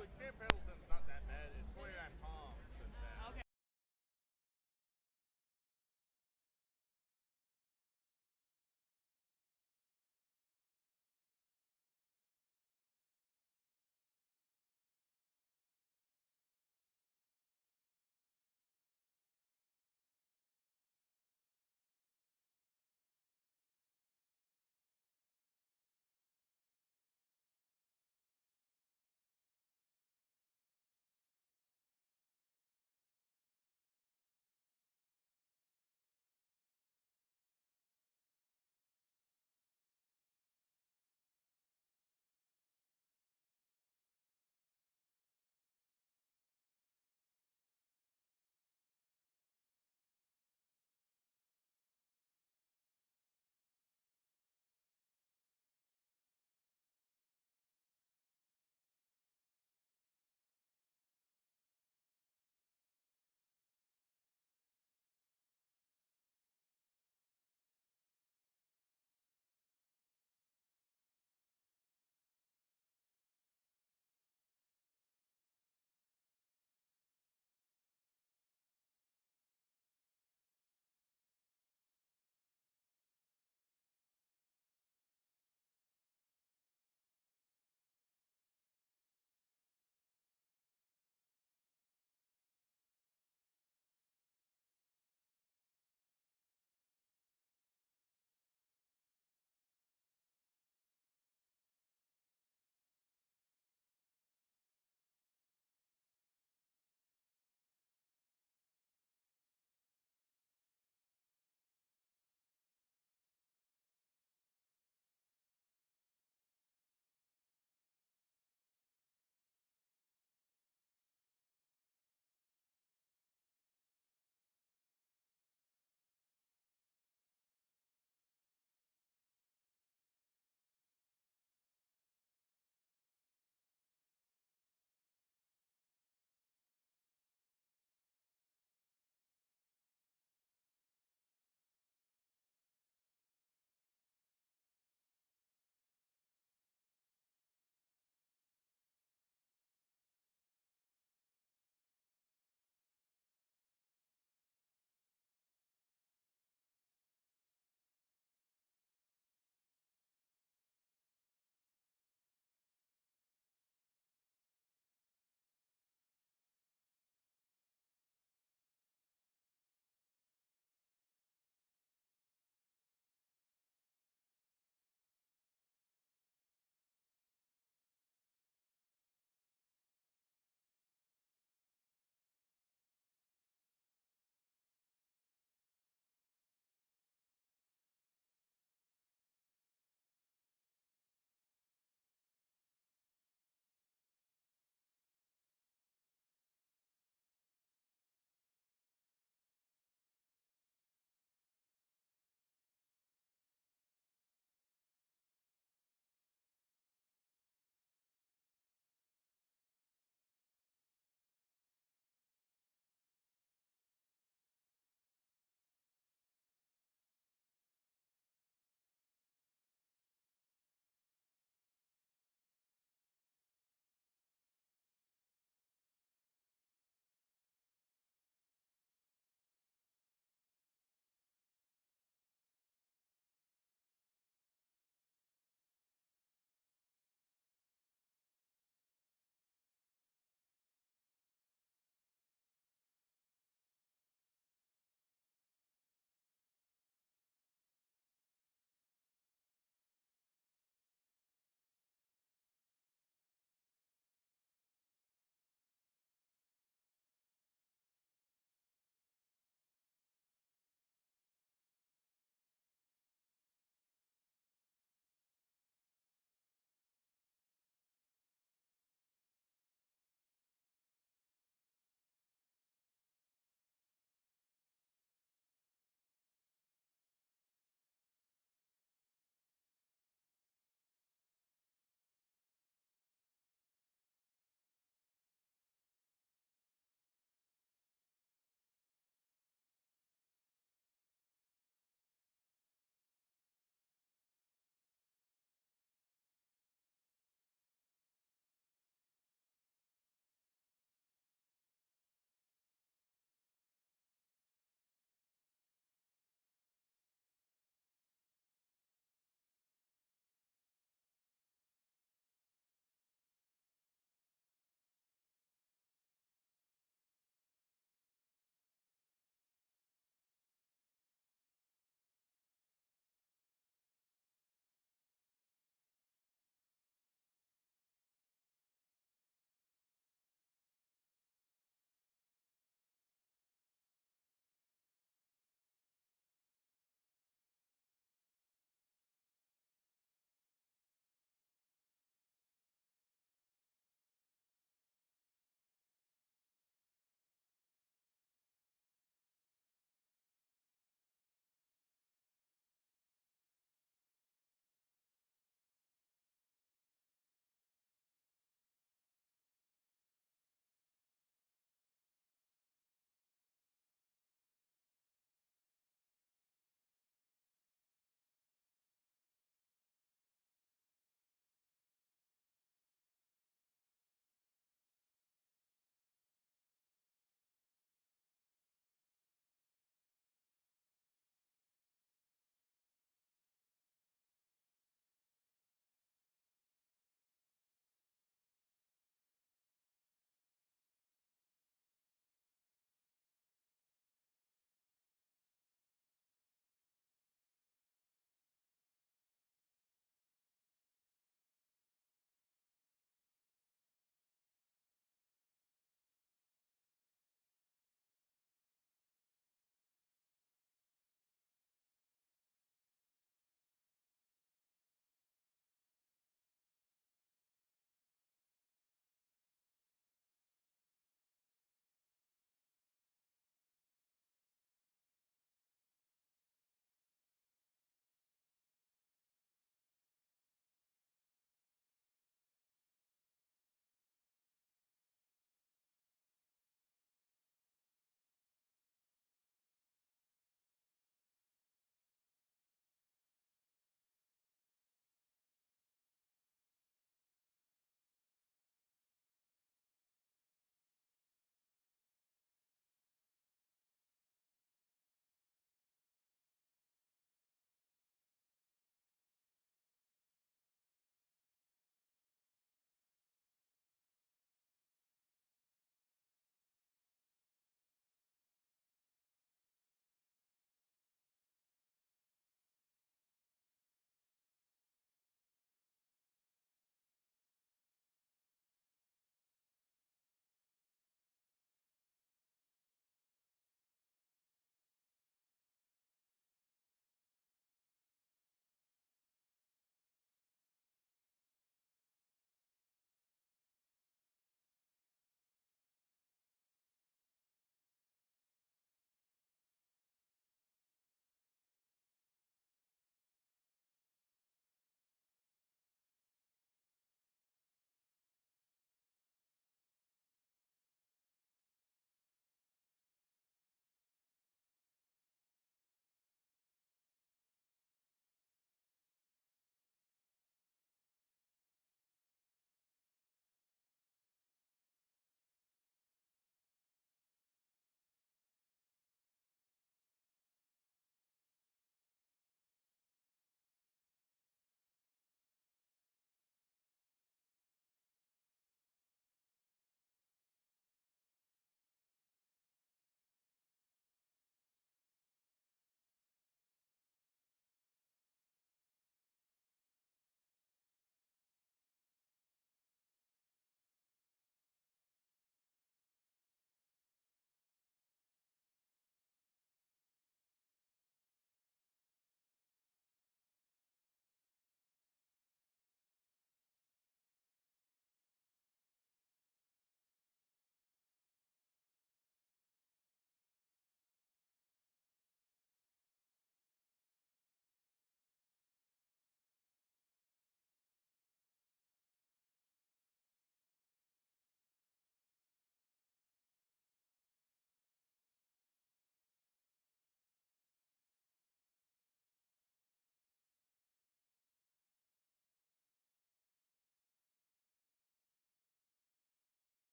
Speaker 11: actually, Camp Pendleton's not that bad. It's 29